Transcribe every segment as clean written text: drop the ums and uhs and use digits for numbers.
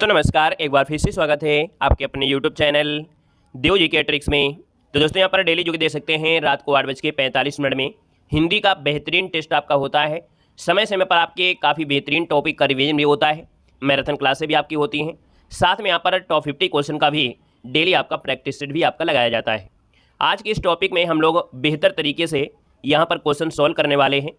दोस्तों नमस्कार, एक बार फिर से स्वागत है आपके अपने YouTube चैनल देव जी के ट्रिक्स में। तो दोस्तों यहाँ पर डेली जो कि दे सकते हैं रात को 8:45 में हिंदी का बेहतरीन टेस्ट आपका होता है। समय समय पर आपके काफ़ी बेहतरीन टॉपिक का रिवीजन भी होता है, मैराथन क्लासें भी आपकी होती हैं, साथ में यहाँ पर टॉप 50 क्वेश्चन का भी डेली आपका प्रैक्टिस सेट भी आपका लगाया जाता है। आज के इस टॉपिक में हम लोग बेहतर तरीके से यहाँ पर क्वेश्चन सॉल्व करने वाले हैं,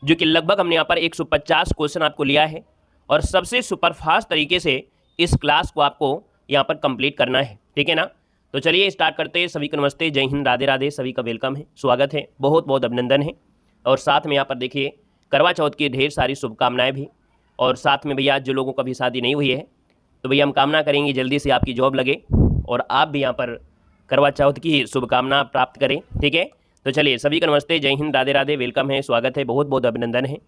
जो कि लगभग हमने यहाँ पर 150 क्वेश्चन आपको लिया है और सबसे सुपरफास्ट तरीके से इस क्लास को आपको यहाँ पर कंप्लीट करना है, ठीक है ना। तो चलिए स्टार्ट करते हैं। सभी को नमस्ते, जय हिंद, राधे राधे, सभी का वेलकम है, स्वागत है, बहुत बहुत अभिनंदन है। और साथ में यहाँ पर देखिए करवा चौथ की ढेर सारी शुभकामनाएं भी, और साथ में भैया जो लोगों का भी शादी नहीं हुई है तो भैया हम कामना करेंगे जल्दी से आपकी जॉब लगे और आप भी यहाँ पर करवा चौथ की शुभकामना प्राप्त करें, ठीक है। तो चलिए सभी को नमस्ते, जय हिंद, राधे राधे, वेलकम है, स्वागत है, बहुत बहुत अभिनंदन है,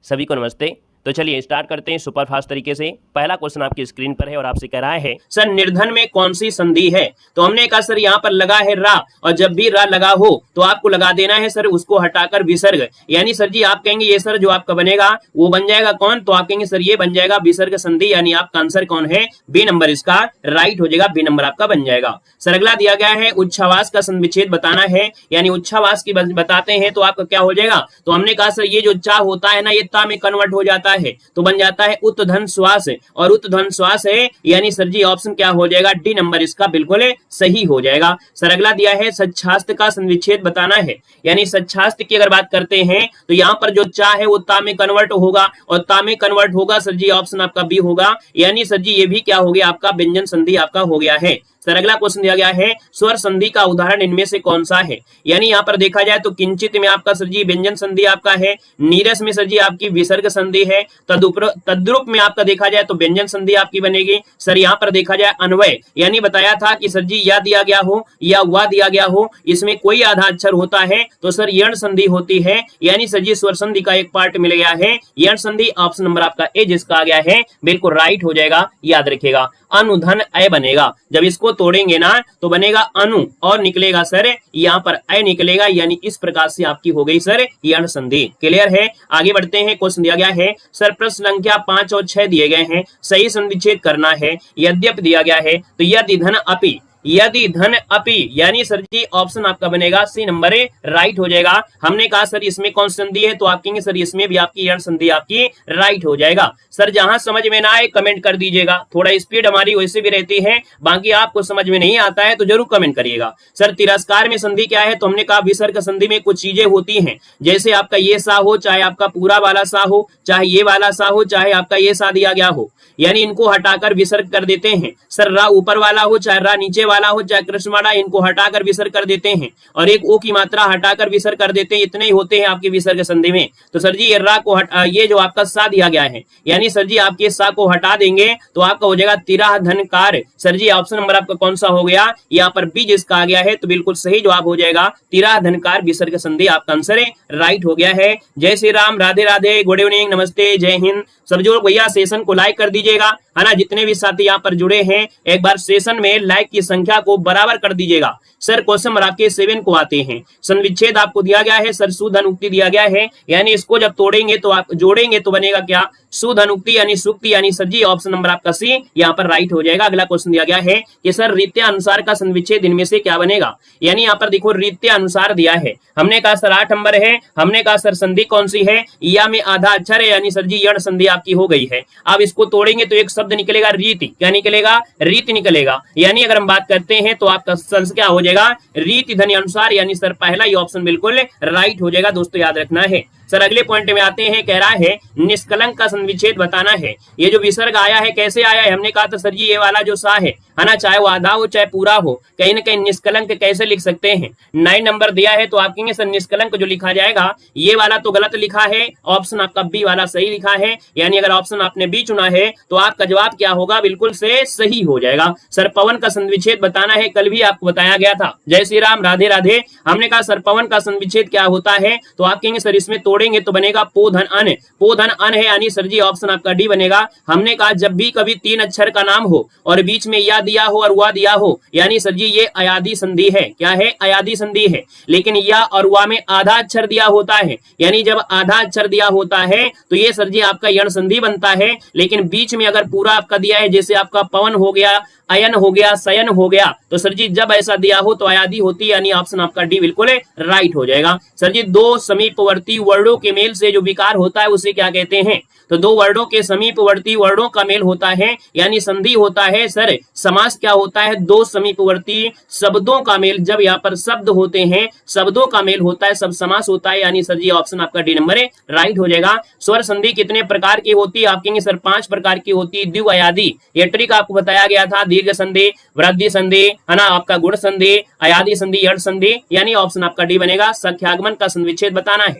सभी को नमस्ते। तो चलिए स्टार्ट करते हैं सुपर फास्ट तरीके से। पहला क्वेश्चन आपकी स्क्रीन पर है और आपसे कह रहा है सर निर्धन में कौन सी संधि है। तो हमने कहा सर यहाँ पर लगा है रा, और जब भी रा लगा हो तो आपको लगा देना है सर उसको हटाकर विसर्ग। यानी सर जी आप कहेंगे ये सर जो आपका बनेगा वो बन जाएगा कौन, तो आप कहेंगे सर ये बन जाएगा विसर्ग संधि, यानी आपका आंसर कौन है, बी नंबर इसका राइट हो जाएगा, बी नंबर आपका बन जाएगा। सर अगला दिया गया है उच्छ्वास का संविच्छेद बताना है, यानी उच्छ्वास की बताते हैं तो आपका क्या हो जाएगा। तो हमने कहा सर ये जो चा होता है ना ये ता में कन्वर्ट हो जाता है तो बन जाता है उत्तधन श्वास, और उत्तधन श्वास है यानी सर जी ऑप्शन क्या हो जाएगा, डी नंबर इसका बिल्कुल सही हो जाएगा। सर अगला दिया है सच्छास्त्र का संविच्छेद बताना है, यानी सच्छास्त्र की अगर बात करते हैं तो यहाँ पर जो चा है वो ता में कन्वर्ट होगा, और ता में कन्वर्ट होगा सर जी ऑप्शन आपका बी होगा, यानी सर जी ये भी क्या हो गया आपका व्यंजन संधि आपका हो गया है। सर अगला क्वेश्चन दिया गया है स्वर संधि का उदाहरण इनमें से कौन सा है। यानी यहाँ पर देखा जाए तो किंचित में आपका सर जी व्यंजन संधि आपका है, नीरस में सर जी आपकी विसर्ग संधि है, तद्रुप में आपका देखा जाए तो व्यंजन संधि आपकी बनेगी। सर यहाँ पर देखा जाए अन्वय, यानी बताया था कि सर जी या दिया गया हो या वा दिया गया हो, इसमें कोई आधा अक्षर होता है तो सर यण संधि होती है, यानी सर जी स्वर संधि का एक पार्ट मिल गया है यण संधि, ऑप्शन नंबर आपका ए जिसका आ गया है बिल्कुल राइट हो जाएगा। याद रखिएगा अनुधन अय बनेगा, जब इसको तोड़ेंगे ना तो बनेगा अनु और निकलेगा सर यहाँ पर अय निकलेगा, यानी इस प्रकार से आपकी हो गई सर यण संधि। क्लियर है, आगे बढ़ते हैं। क्वेश्चन दिया गया है सर प्रश्न संख्या 5 और 6 दिए गए हैं, सही संविच्छेद करना है। यद्यप दिया गया है तो यदि धन अपि, यदि धन अपि यानी सर जी ऑप्शन आपका बनेगा सी नंबर राइट हो जाएगा। हमने कहा सर इसमें कौन संधि है तो आप कहेंगे सर इसमें भी आपकी यण संधि आपकी राइट हो जाएगा। सर जहां समझ में ना आए कमेंट कर दीजिएगा, थोड़ा स्पीड हमारी वैसे भी रहती है, बाकी आपको समझ में नहीं आता है तो जरूर कमेंट करिएगा। सर तिरस्कार में संधि क्या है, तो हमने कहा विसर्ग संधि में कुछ चीजें होती हैं, जैसे आपका ये सा हो, चाहे आपका पूरा वाला सा हो, चाहे ये वाला सा हो, चाहे आपका ये सा दिया गया हो, यानी इनको हटाकर विसर्ग कर देते हैं। सर रा ऊपर वाला हो, चाहे रा नीचे वाला हो, चाहे कृष्णमाणा, इनको हटाकर विसर्ग कर देते हैं, और एक ओ की मात्रा हटाकर विसर्ग कर देते हैं, इतने ही होते हैं आपके विसर्ग संधि में। तो सर जी ये रा को ये जो आपका सा दिया गया है, यानी सर जी आपके सा को हटा देंगे तो आपका हो जाएगा तिराह धनकार। सर जी ऑप्शन नंबर आपका कौन सा हो गया, यहाँ पर बी जिसका आ गया है तो बिल्कुल सही जवाब हो जाएगा तिराह धनकार विसर्ग संधि, आपका आंसर राइट हो गया है। जय श्री राम, राधे राधे, गुड इवनिंग, नमस्ते, जय हिंद। सब जो भैया सेशन को लाइक कर दीजिएगा, है ना, जितने भी साथी यहाँ पर जुड़े हैं एक बार सेशन में लाइक की संख्या को बराबर कर दीजिएगा। सर क्वेश्चन नंबर आपके 7 को आते हैं। संविच्छेद आपको दिया गया है सर सुधनुक्ति दिया गया है, यानी इसको जब तोड़ेंगे तो आप जोड़ेंगे तो बनेगा क्या, सुधनुक्ति यानी सुक्ति, यानी सर जी ऑप्शन नंबर आपका सी यहाँ पर राइट हो जाएगा। अगला क्वेश्चन दिया गया है कि सर रीत्या अनुसार का संविच्छेद इनमें से क्या बनेगा। यानी यहाँ पर देखो रीत्या अनुसार दिया है, हमने कहा सर 8 नंबर है, हमने कहा सर संधि कौन सी है, या में आधा अक्षर है, यानी सर जी यण संधि आपकी हो गई है। अब इसको तोड़ेंगे तो एक शब्द निकलेगा रीति, क्या निकलेगा, रीति निकलेगा, यानी अगर हम बात करते हैं तो आपका संस क्या हो जाएगा, रीति धनि अनुसार, यानी सर पहला ही ऑप्शन बिल्कुल राइट हो जाएगा। दोस्तों याद रखना है। सर अगले पॉइंट में आते हैं, कह रहा है निष्कलंक का संविच्छेद बताना है। ये जो विसर्ग आया है कैसे आया है, हमने कहा था सर जी ये वाला जो सा है ना, चाहे वो आधा हो चाहे पूरा हो, कहीं ना कहीं निष्कलंक कैसे लिख सकते हैं। 9 नंबर दिया है तो आप कहेंगे सर निष्कलंक जो लिखा जाएगा ये वाला तो गलत लिखा है, ऑप्शन आपका बी वाला सही लिखा है, यानी अगर ऑप्शन आपने बी चुना है तो आपका जवाब क्या होगा, बिल्कुल से सही हो जाएगा। सर पवन का संविच्छेद बताना है, कल भी आपको बताया गया था। जय श्री राम, राधे राधे। हमने कहा सर पवन का संविच्छेद क्या होता है, तो आप कहेंगे सर इसमें तोड़ेंगे तो बनेगा पोधन अन, पोधन अन है, यानी सर जी ऑप्शन आपका डी बनेगा। हमने कहा जब भी कभी 3 अक्षर का नाम हो और बीच में या दिया हो और वा दिया हो, यानी सर जी ये अयादी संधि है। क्या है? अयादी संधि है। लेकिन या और वा में आधा अक्षर दिया होता है, यानी जब आधा अक्षर दिया होता है तो ये सर जी आपका यण संधि बनता है। लेकिन बीच में अगर पूरा आपका दिया है, जैसे आपका पवन हो गया, अयन हो गया, शयन हो गया, तो सर जी जब ऐसा दिया हो तो अयादी होती है, यानी ऑप्शन आपका डी बिल्कुल राइट हो जाएगा। सर जी दो समीपवर्ती वर्णों के मेल से जो विकार होता है उसे क्या कहते हैं? तो दो वर्णों के समीपवर्ती वर्णों का मेल होता है, यानी संधि होता है। सर समास क्या होता है? दो समीपवर्ती शब्दों का मेल। जब यहाँ पर शब्द होते हैं, शब्दों का मेल होता है, सब समास होता है, यानी सर जी ऑप्शन आपका डी नंबर राइट हो जाएगा। स्वर संधि कितने प्रकार की होती है? आप कहेंगे सर 5 प्रकार की होती है। द्विअयादी, ये ट्रिक आपको बताया गया था। दीर्घ संधि, वृद्धि संधि, है ना, आपका गुण संधि, अयादी संधि, यण संधि, यानी ऑप्शन आपका डी बनेगा। सख्यागमन का संविच्छेद बताना है।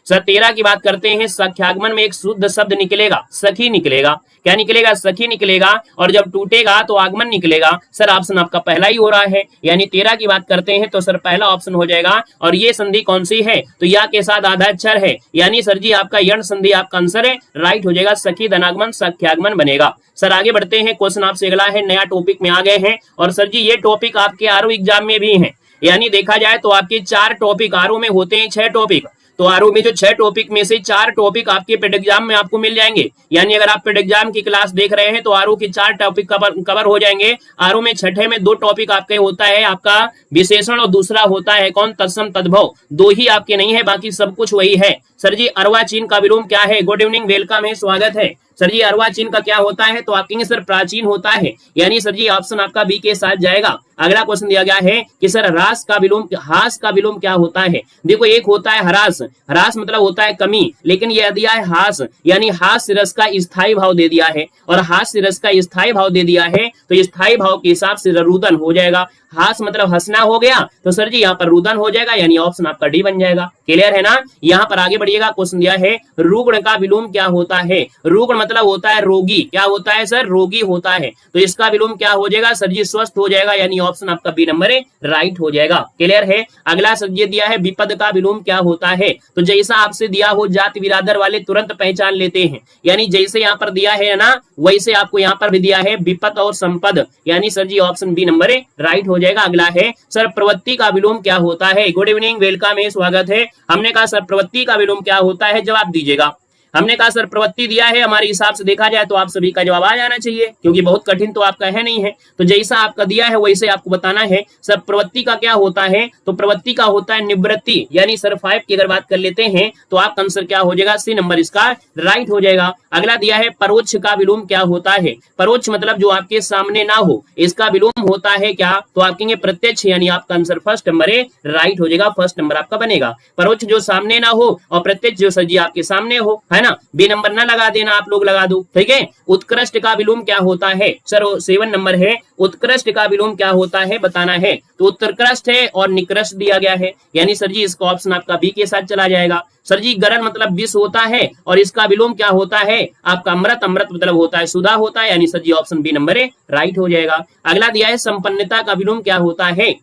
सर 13 की बात करते हैं। सख्यागमन में एक शुद्ध शब्द निकलेगा, सखी निकलेगा। क्या निकलेगा? सखी निकलेगा। और जब टूटेगा तो आगमन निकलेगा। सर ऑप्शन आपका पहला ही हो रहा है, यानी 13 की बात करते हैं तो सर पहला ऑप्शन हो जाएगा। और ये संधि कौन सी है? तो या के साथ आधा अक्षर है, यानी सर जी आपका यण संधि आपका आंसर है, राइट हो जाएगा। सखी धनागमन सख्यागमन बनेगा। सर आगे बढ़ते हैं। क्वेश्चन आपसे अगला है, नया टॉपिक में आ गए हैं। और सर जी ये टॉपिक आपके आरओ एग्जाम में भी है, यानी देखा जाए तो आपके 4 टॉपिक आरओ में होते हैं, 6 टॉपिक। तो आरओ में जो 6 टॉपिक में से 4 टॉपिक आपके पेड एग्जाम में आपको मिल जाएंगे, यानी अगर आप पेड एग्जाम की क्लास देख रहे हैं तो आरओ के 4 टॉपिक कवर हो जाएंगे। आरओ में छठे में 2 टॉपिक आपके होता है आपका विशेषण और दूसरा होता है कौन? तत्सम तद्भव। 2 ही आपके नहीं है, बाकी सब कुछ वही है। सर जी अर्वाचीन का विलोम क्या है? गुड इवनिंग, वेलकम है, स्वागत है। सर जी अर्वाचीन का क्या होता है? तो आप कहेंगे सर प्राचीन होता है, यानी सर जी ऑप्शन आपका बी के साथ जाएगा। अगला क्वेश्चन दिया गया है कि सर ह्रास का विलोम, हास का विलोम क्या होता है? देखो एक होता है ह्रास, ह्रास मतलब होता है कमी, लेकिन यह दिया है हास, यानी हास्य रस का स्थायी भाव दे दिया है। और हास्य रस का स्थायी भाव दे दिया है तो स्थायी भाव के हिसाब से रुदन हो जाएगा। हास मतलब हंसना हो गया, तो सर जी यहाँ पर रुदन हो जाएगा, यानी ऑप्शन आपका डी बन जाएगा। क्लियर है ना? यहाँ पर आगे बढ़िएगा। क्वेश्चन दिया है रुग्ण का विलोम क्या होता है? रुग्ण मतलब होता है रोगी। क्या होता है सर? रोगी होता है। तो इसका विलोम क्या हो जाएगा? सर जी स्वस्थ हो जाएगा, यानी ऑप्शन आपका बी नंबर राइट हो जाएगा। क्लियर है? अगला सर जी दिया है विपद का विलोम क्या होता है? तो जैसा आपसे दिया हो जाति बिरादर वाले तुरंत पहचान लेते हैं, यानी जैसे यहाँ पर दिया है ना वैसे आपको यहाँ पर भी दिया है विपद और संपद, यानी सर जी ऑप्शन बी नंबर राइट हो जाएगा। अगला है सर प्रवृत्ति का विलोम क्या होता है? गुड इवनिंग, वेलकम है, स्वागत है। हमने कहा सर प्रवृत्ति का विलोम क्या होता है? जवाब दीजिएगा। हमने कहा सर प्रवृत्ति दिया है, हमारे हिसाब से देखा जाए तो आप सभी का जवाब आ जाना चाहिए, क्योंकि बहुत कठिन तो आपका है नहीं है। तो जैसा आपका दिया है वैसे आपको बताना है। सर प्रवृत्ति का क्या होता है? तो प्रवृत्ति का होता है निवृत्ति, यानी सर 5 की अगर बात कर लेते हैं तो आपका आंसर क्या हो जाएगा? सी नंबर इसका राइट हो जाएगा। अगला दिया है परोक्ष का विलोम क्या होता है? परोक्ष मतलब जो आपके सामने ना हो, इसका विलोम होता है क्या? तो आप कहेंगे प्रत्यक्ष, यानी आपका आंसर फर्स्ट नंबर राइट हो जाएगा। फर्स्ट नंबर आपका बनेगा। परोक्ष जो सामने ना हो और प्रत्यक्ष जो सर जी आपके सामने हो, है ना? बी नंबर ना लगा देना, आप लोग लगा दो, ठीक है। उत्कृष्ट का विलोम क्या होता है? सर 7 नंबर है। उत्कृष्ट का विलोम क्या होता है बताना है। तो उत्कृष्ट है और निकृष्ट दिया गया है, यानी सर जी इसका ऑप्शन आपका बी के साथ चला जाएगा। सर जी गरल मतलब विष होता है और इसका विलोम क्या होता है? आपका अमृत, अमृत मतलब होता है सुधा होता है, यानी सर जी ऑप्शन बी नंबर राइट हो जाएगा। अगला दिया है संपन्नता का विलोम क्या होता है?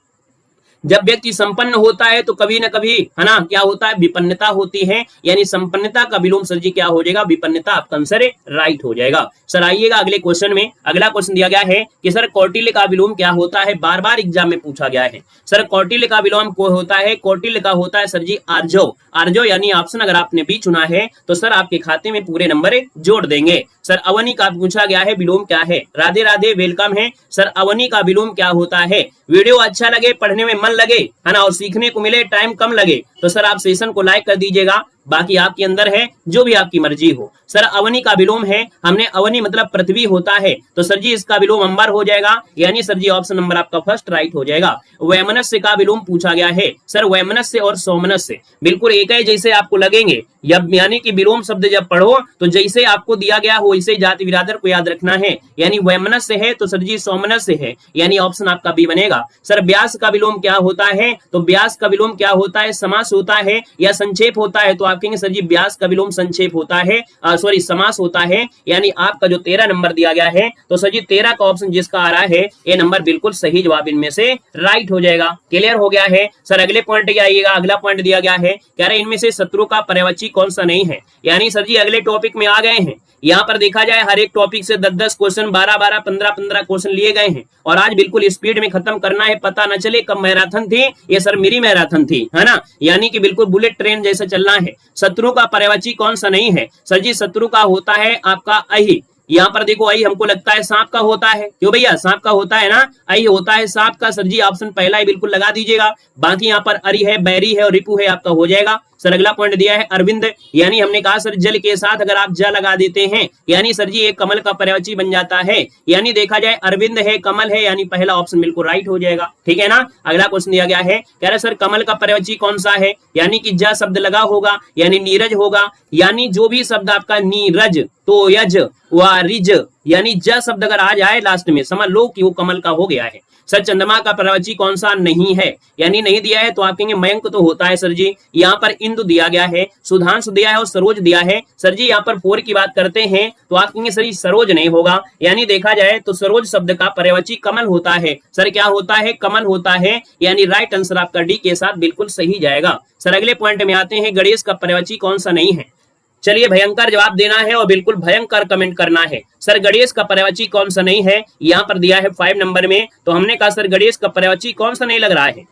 जब व्यक्ति संपन्न होता है तो कभी ना कभी, है ना, क्या होता है? विपन्नता होती है, यानी संपन्नता का विलोम सर जी क्या हो जाएगा? विपन्नता। आपका आंसर राइट हो जाएगा। सर आइएगा अगले क्वेश्चन में। अगला क्वेश्चन दिया गया है कि सर कौटिल्य का विलोम क्या होता है? बार बार एग्जाम में पूछा गया है। सर कौटिल्य का विलोम को होता है, कौटिल्य का होता है सर जी आर्जव। आर्जव यानी ऑप्शन अगर आपने बी चुना है तो सर आपके खाते में पूरे नंबर जोड़ देंगे। सर अवनी का पूछा गया है विलोम क्या है? राधे राधे, वेलकम है। सर अवनी का विलोम क्या होता है? वीडियो अच्छा लगे, पढ़ने में मन लगे, है ना, और सीखने को मिले, टाइम कम लगे, तो सर आप सेशन को लाइक कर दीजिएगा। बाकी आपके अंदर है, जो भी आपकी मर्जी हो। सर अवनी का विलोम है, हमने अवनी मतलब पृथ्वी होता है, तो सर जी इसका विलोम अंबर हो जाएगा, यानी सर जी ऑप्शन नंबर आपका फर्स्ट राइट हो जाएगा। वैमनस्य का विलोम पूछा गया है। सर वैमनस्य और सौमनस्य बिल्कुल एक ही जैसे आपको लगेंगे, यानी कि विलोम शब्द जब पढ़ो तो जैसे आपको दिया गया हो वैसे जाति बिरादर को याद रखना है। यानी वैमनस्य है तो सर जी सौमनस्य है, यानी ऑप्शन आपका बी बनेगा। सर व्यास का विलोम क्या होता है? तो व्यास का विलोम क्या होता है? समास होता है या संक्षेप होता है? तो आप कहेंगे सर जी व्यास का विलोम संक्षेप होता है, सॉरी समास होता है, यानी आपका जो 13 नंबर दिया गया है तो सर जी 13 का ऑप्शन जिसका आ रहा है ये नंबर बिल्कुल सही जवाब इनमें से राइट हो जाएगा। क्लियर हो गया है। सर अगले पॉइंट पे आइएगा। अगला पॉइंट दिया गया है, कह रहे इनमें से शत्रु का पर्यायवाची कौन सा नहीं है? यानी सर जी अगले टॉपिक में आ गए हैं यहाँ पर देखा जाए हर एक टॉपिक से 10-10 क्वेश्चन, 12-12, 15-15 क्वेश्चन लिए गए हैं और आज बिल्कुल स्पीड में खत्म करना है, पता न चले कब मैराथन थी, ये सर मेरी मैराथन थी, है ना। यानी कि बिल्कुल बुलेट ट्रेन जैसा चलना है। शत्रु का पर्यायवाची कौन सा नहीं है? सर जी शत्रु का होता है आपका अहि। यहाँ पर देखो अहि हमको लगता है सांप का होता है, क्यों भैया सांप का होता है ना, अहि होता है सांप का। सर जी ऑप्शन पहला ही बिल्कुल लगा दीजिएगा। बाकी यहाँ पर अरि है, बैरी है और रिपु है, आपका हो जाएगा। सर अगला पॉइंट दिया है अरविंद, यानी हमने कहा सर जल के साथ अगर आप ज लगा देते हैं यानी सर जी एक कमल का पर्यायवाची बन जाता है। यानी देखा जाए अरविंद है, कमल है, यानी पहला ऑप्शन बिल्कुल राइट हो जाएगा, ठीक है ना। अगला क्वेश्चन दिया गया है, कह रहे सर कमल का पर्यायवाची कौन सा है? यानी कि ज शब्द लगा होगा, यानी नीरज होगा, यानी जो भी शब्द आपका नीरज, तो यज, वारिज, यानी ज शब्द अगर आ जाए लास्ट में समझ लो कि वो कमल का हो गया है। सर चंद्रमा का पर्यायवाची कौन सा नहीं है? यानी नहीं दिया है तो आप कहेंगे मयंक तो होता है सर जी। यहाँ पर इंदु दिया गया है, सुधांशु दिया है और सरोज दिया है। सर जी यहाँ पर 4 की बात करते हैं तो आप कहेंगे सर सरोज नहीं होगा। यानी देखा जाए तो सरोज शब्द का पर्यायवाची कमल होता है। सर क्या होता है? कमल होता है। यानी राइट आंसर आपका डी के साथ बिल्कुल सही जाएगा। सर अगले पॉइंट में आते हैं, गणेश का पर्यायवाची कौन सा नहीं है? चलिए भयंकर जवाब देना है और बिल्कुल भयंकर कमेंट करना है। सर गणेश का पर्यायवाची कौन सा नहीं है? यहाँ पर दिया है 5 नंबर में, तो हमने कहा सर गणेश का पर्यायवाची कौन सा नहीं लग रहा है?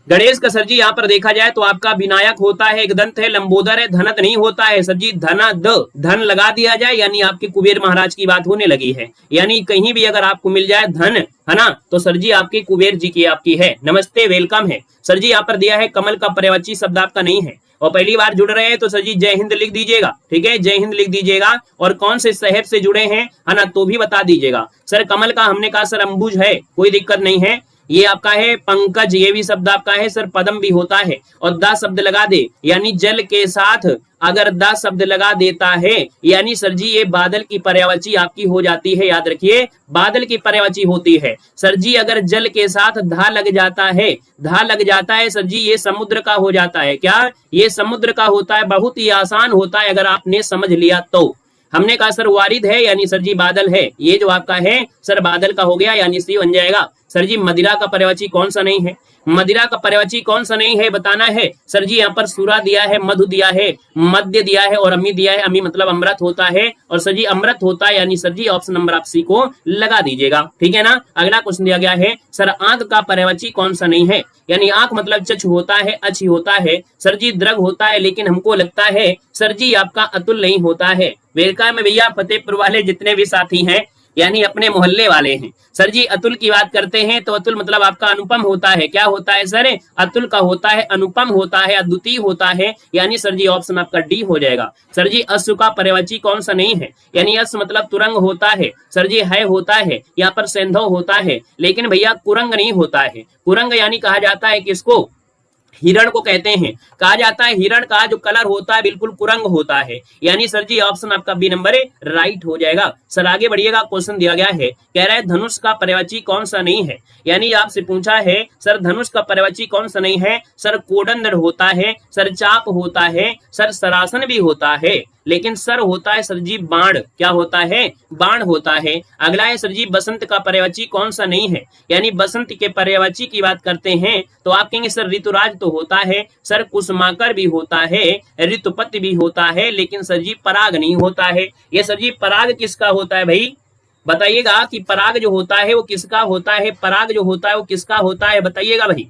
गणेश का सर जी यहाँ पर देखा जाए तो आपका विनायक होता है, एक दंत है, लंबोदर है, धनत नहीं होता है। सर जी धनद, धन लगा दिया जाए यानी आपके कुबेर महाराज की बात होने लगी है। यानी कहीं भी अगर आपको मिल जाए धन, है ना, तो सर जी आपके कुबेर जी की आपकी है। नमस्ते, वेलकम है। सर जी यहाँ पर दिया है कमल का पर्यायवाची शब्द आपका नहीं है और पहली बार जुड़ रहे हैं तो सर जी जय हिंद लिख दीजिएगा, ठीक है, जय हिंद लिख दीजिएगा। और कौन से शहर से जुड़े हैं, है ना, तो भी बता दीजिएगा। सर कमल का हमने कहा सर अंबुज है, कोई दिक्कत नहीं है। ये आपका है पंकज, ये भी शब्द आपका है। सर पदम भी होता है और दा शब्द लगा दे, यानी जल के साथ अगर दा शब्द लगा देता है यानी सर जी ये बादल की पर्यायवाची आपकी हो जाती है। याद रखिए बादल की पर्यायवाची होती है। सर जी अगर जल के साथ धा लग जाता है, धा लग जाता है सर जी ये समुद्र का हो जाता है। क्या? ये समुद्र का होता है। बहुत ही आसान होता है अगर आपने समझ लिया तो। हमने कहा सर वारिद है, यानी सर जी बादल है। ये जो आपका है सर बादल का हो गया, यानी सी बन जाएगा। सर जी मदिरा का पर्यायवाची कौन सा नहीं है? मदिरा का पर्यायवाची कौन सा नहीं है बताना है। सर जी यहाँ पर सूरा दिया है, मधु दिया है, मध्य दिया है और अमी दिया है। अमी मतलब अमृत होता है और सर जी अमृत होता है, यानी सर जी ऑप्शन नंबर आप सी को लगा दीजिएगा, ठीक है ना। अगला क्वेश्चन दिया गया है, सर आंख का पर्यायवाची कौन सा नहीं है? यानी आंख मतलब चक्षु होता है, अच्छी होता है। सर जी द्रग होता है, लेकिन हमको लगता है सर जी आपका अतुल नहीं होता है। वेलकम में भैया फतेहपुर वाले जितने भी साथी हैं, यानी अपने मोहल्ले वाले हैं। सर जी अतुल की बात करते हैं तो अतुल मतलब आपका अनुपम होता है। क्या होता है सर? अतुल का होता है अनुपम होता है, अद्वितीय होता है, यानी सर जी ऑप्शन आपका डी हो जाएगा। सर जी अश्व का पर्यायवाची कौन सा नहीं है? यानी अश्व मतलब तुरंग होता है। सर जी है होता है, यहाँ पर सेंधव होता है, लेकिन भैया कुरंग नहीं होता है। कुरंग यानी कहा जाता है किसको? हिरण को कहते हैं। कहा जाता है हिरण का जो कलर होता है बिल्कुल कुरंग होता है, यानी सर जी ऑप्शन आपका बी नंबर राइट हो जाएगा। सर आगे बढ़िएगा, क्वेश्चन दिया गया है, कह रहा है धनुष का पर्यायवाची कौन सा नहीं है? यानी आपसे पूछा है सर धनुष का पर्यायवाची कौन सा नहीं है? सर कोडंदर होता है, सर चाप होता है, सर सरासन भी होता है, लेकिन सर होता है सर जी बाण। क्या होता है? बाण होता है। अगला है सर जी बसंत का पर्यायवाची कौन सा नहीं है? यानी बसंत के पर्यायवाची की बात करते हैं तो आप कहेंगे सर ऋतुराज तो होता है, सर कुसुमाकर भी होता है, ऋतुपति भी होता है, लेकिन सर जी पराग नहीं होता है। ये सर जी पराग किसका होता है भाई? बताइएगा कि पराग जो होता है वो किसका होता है? पराग जो होता है वो किसका होता है बताइएगा भाई।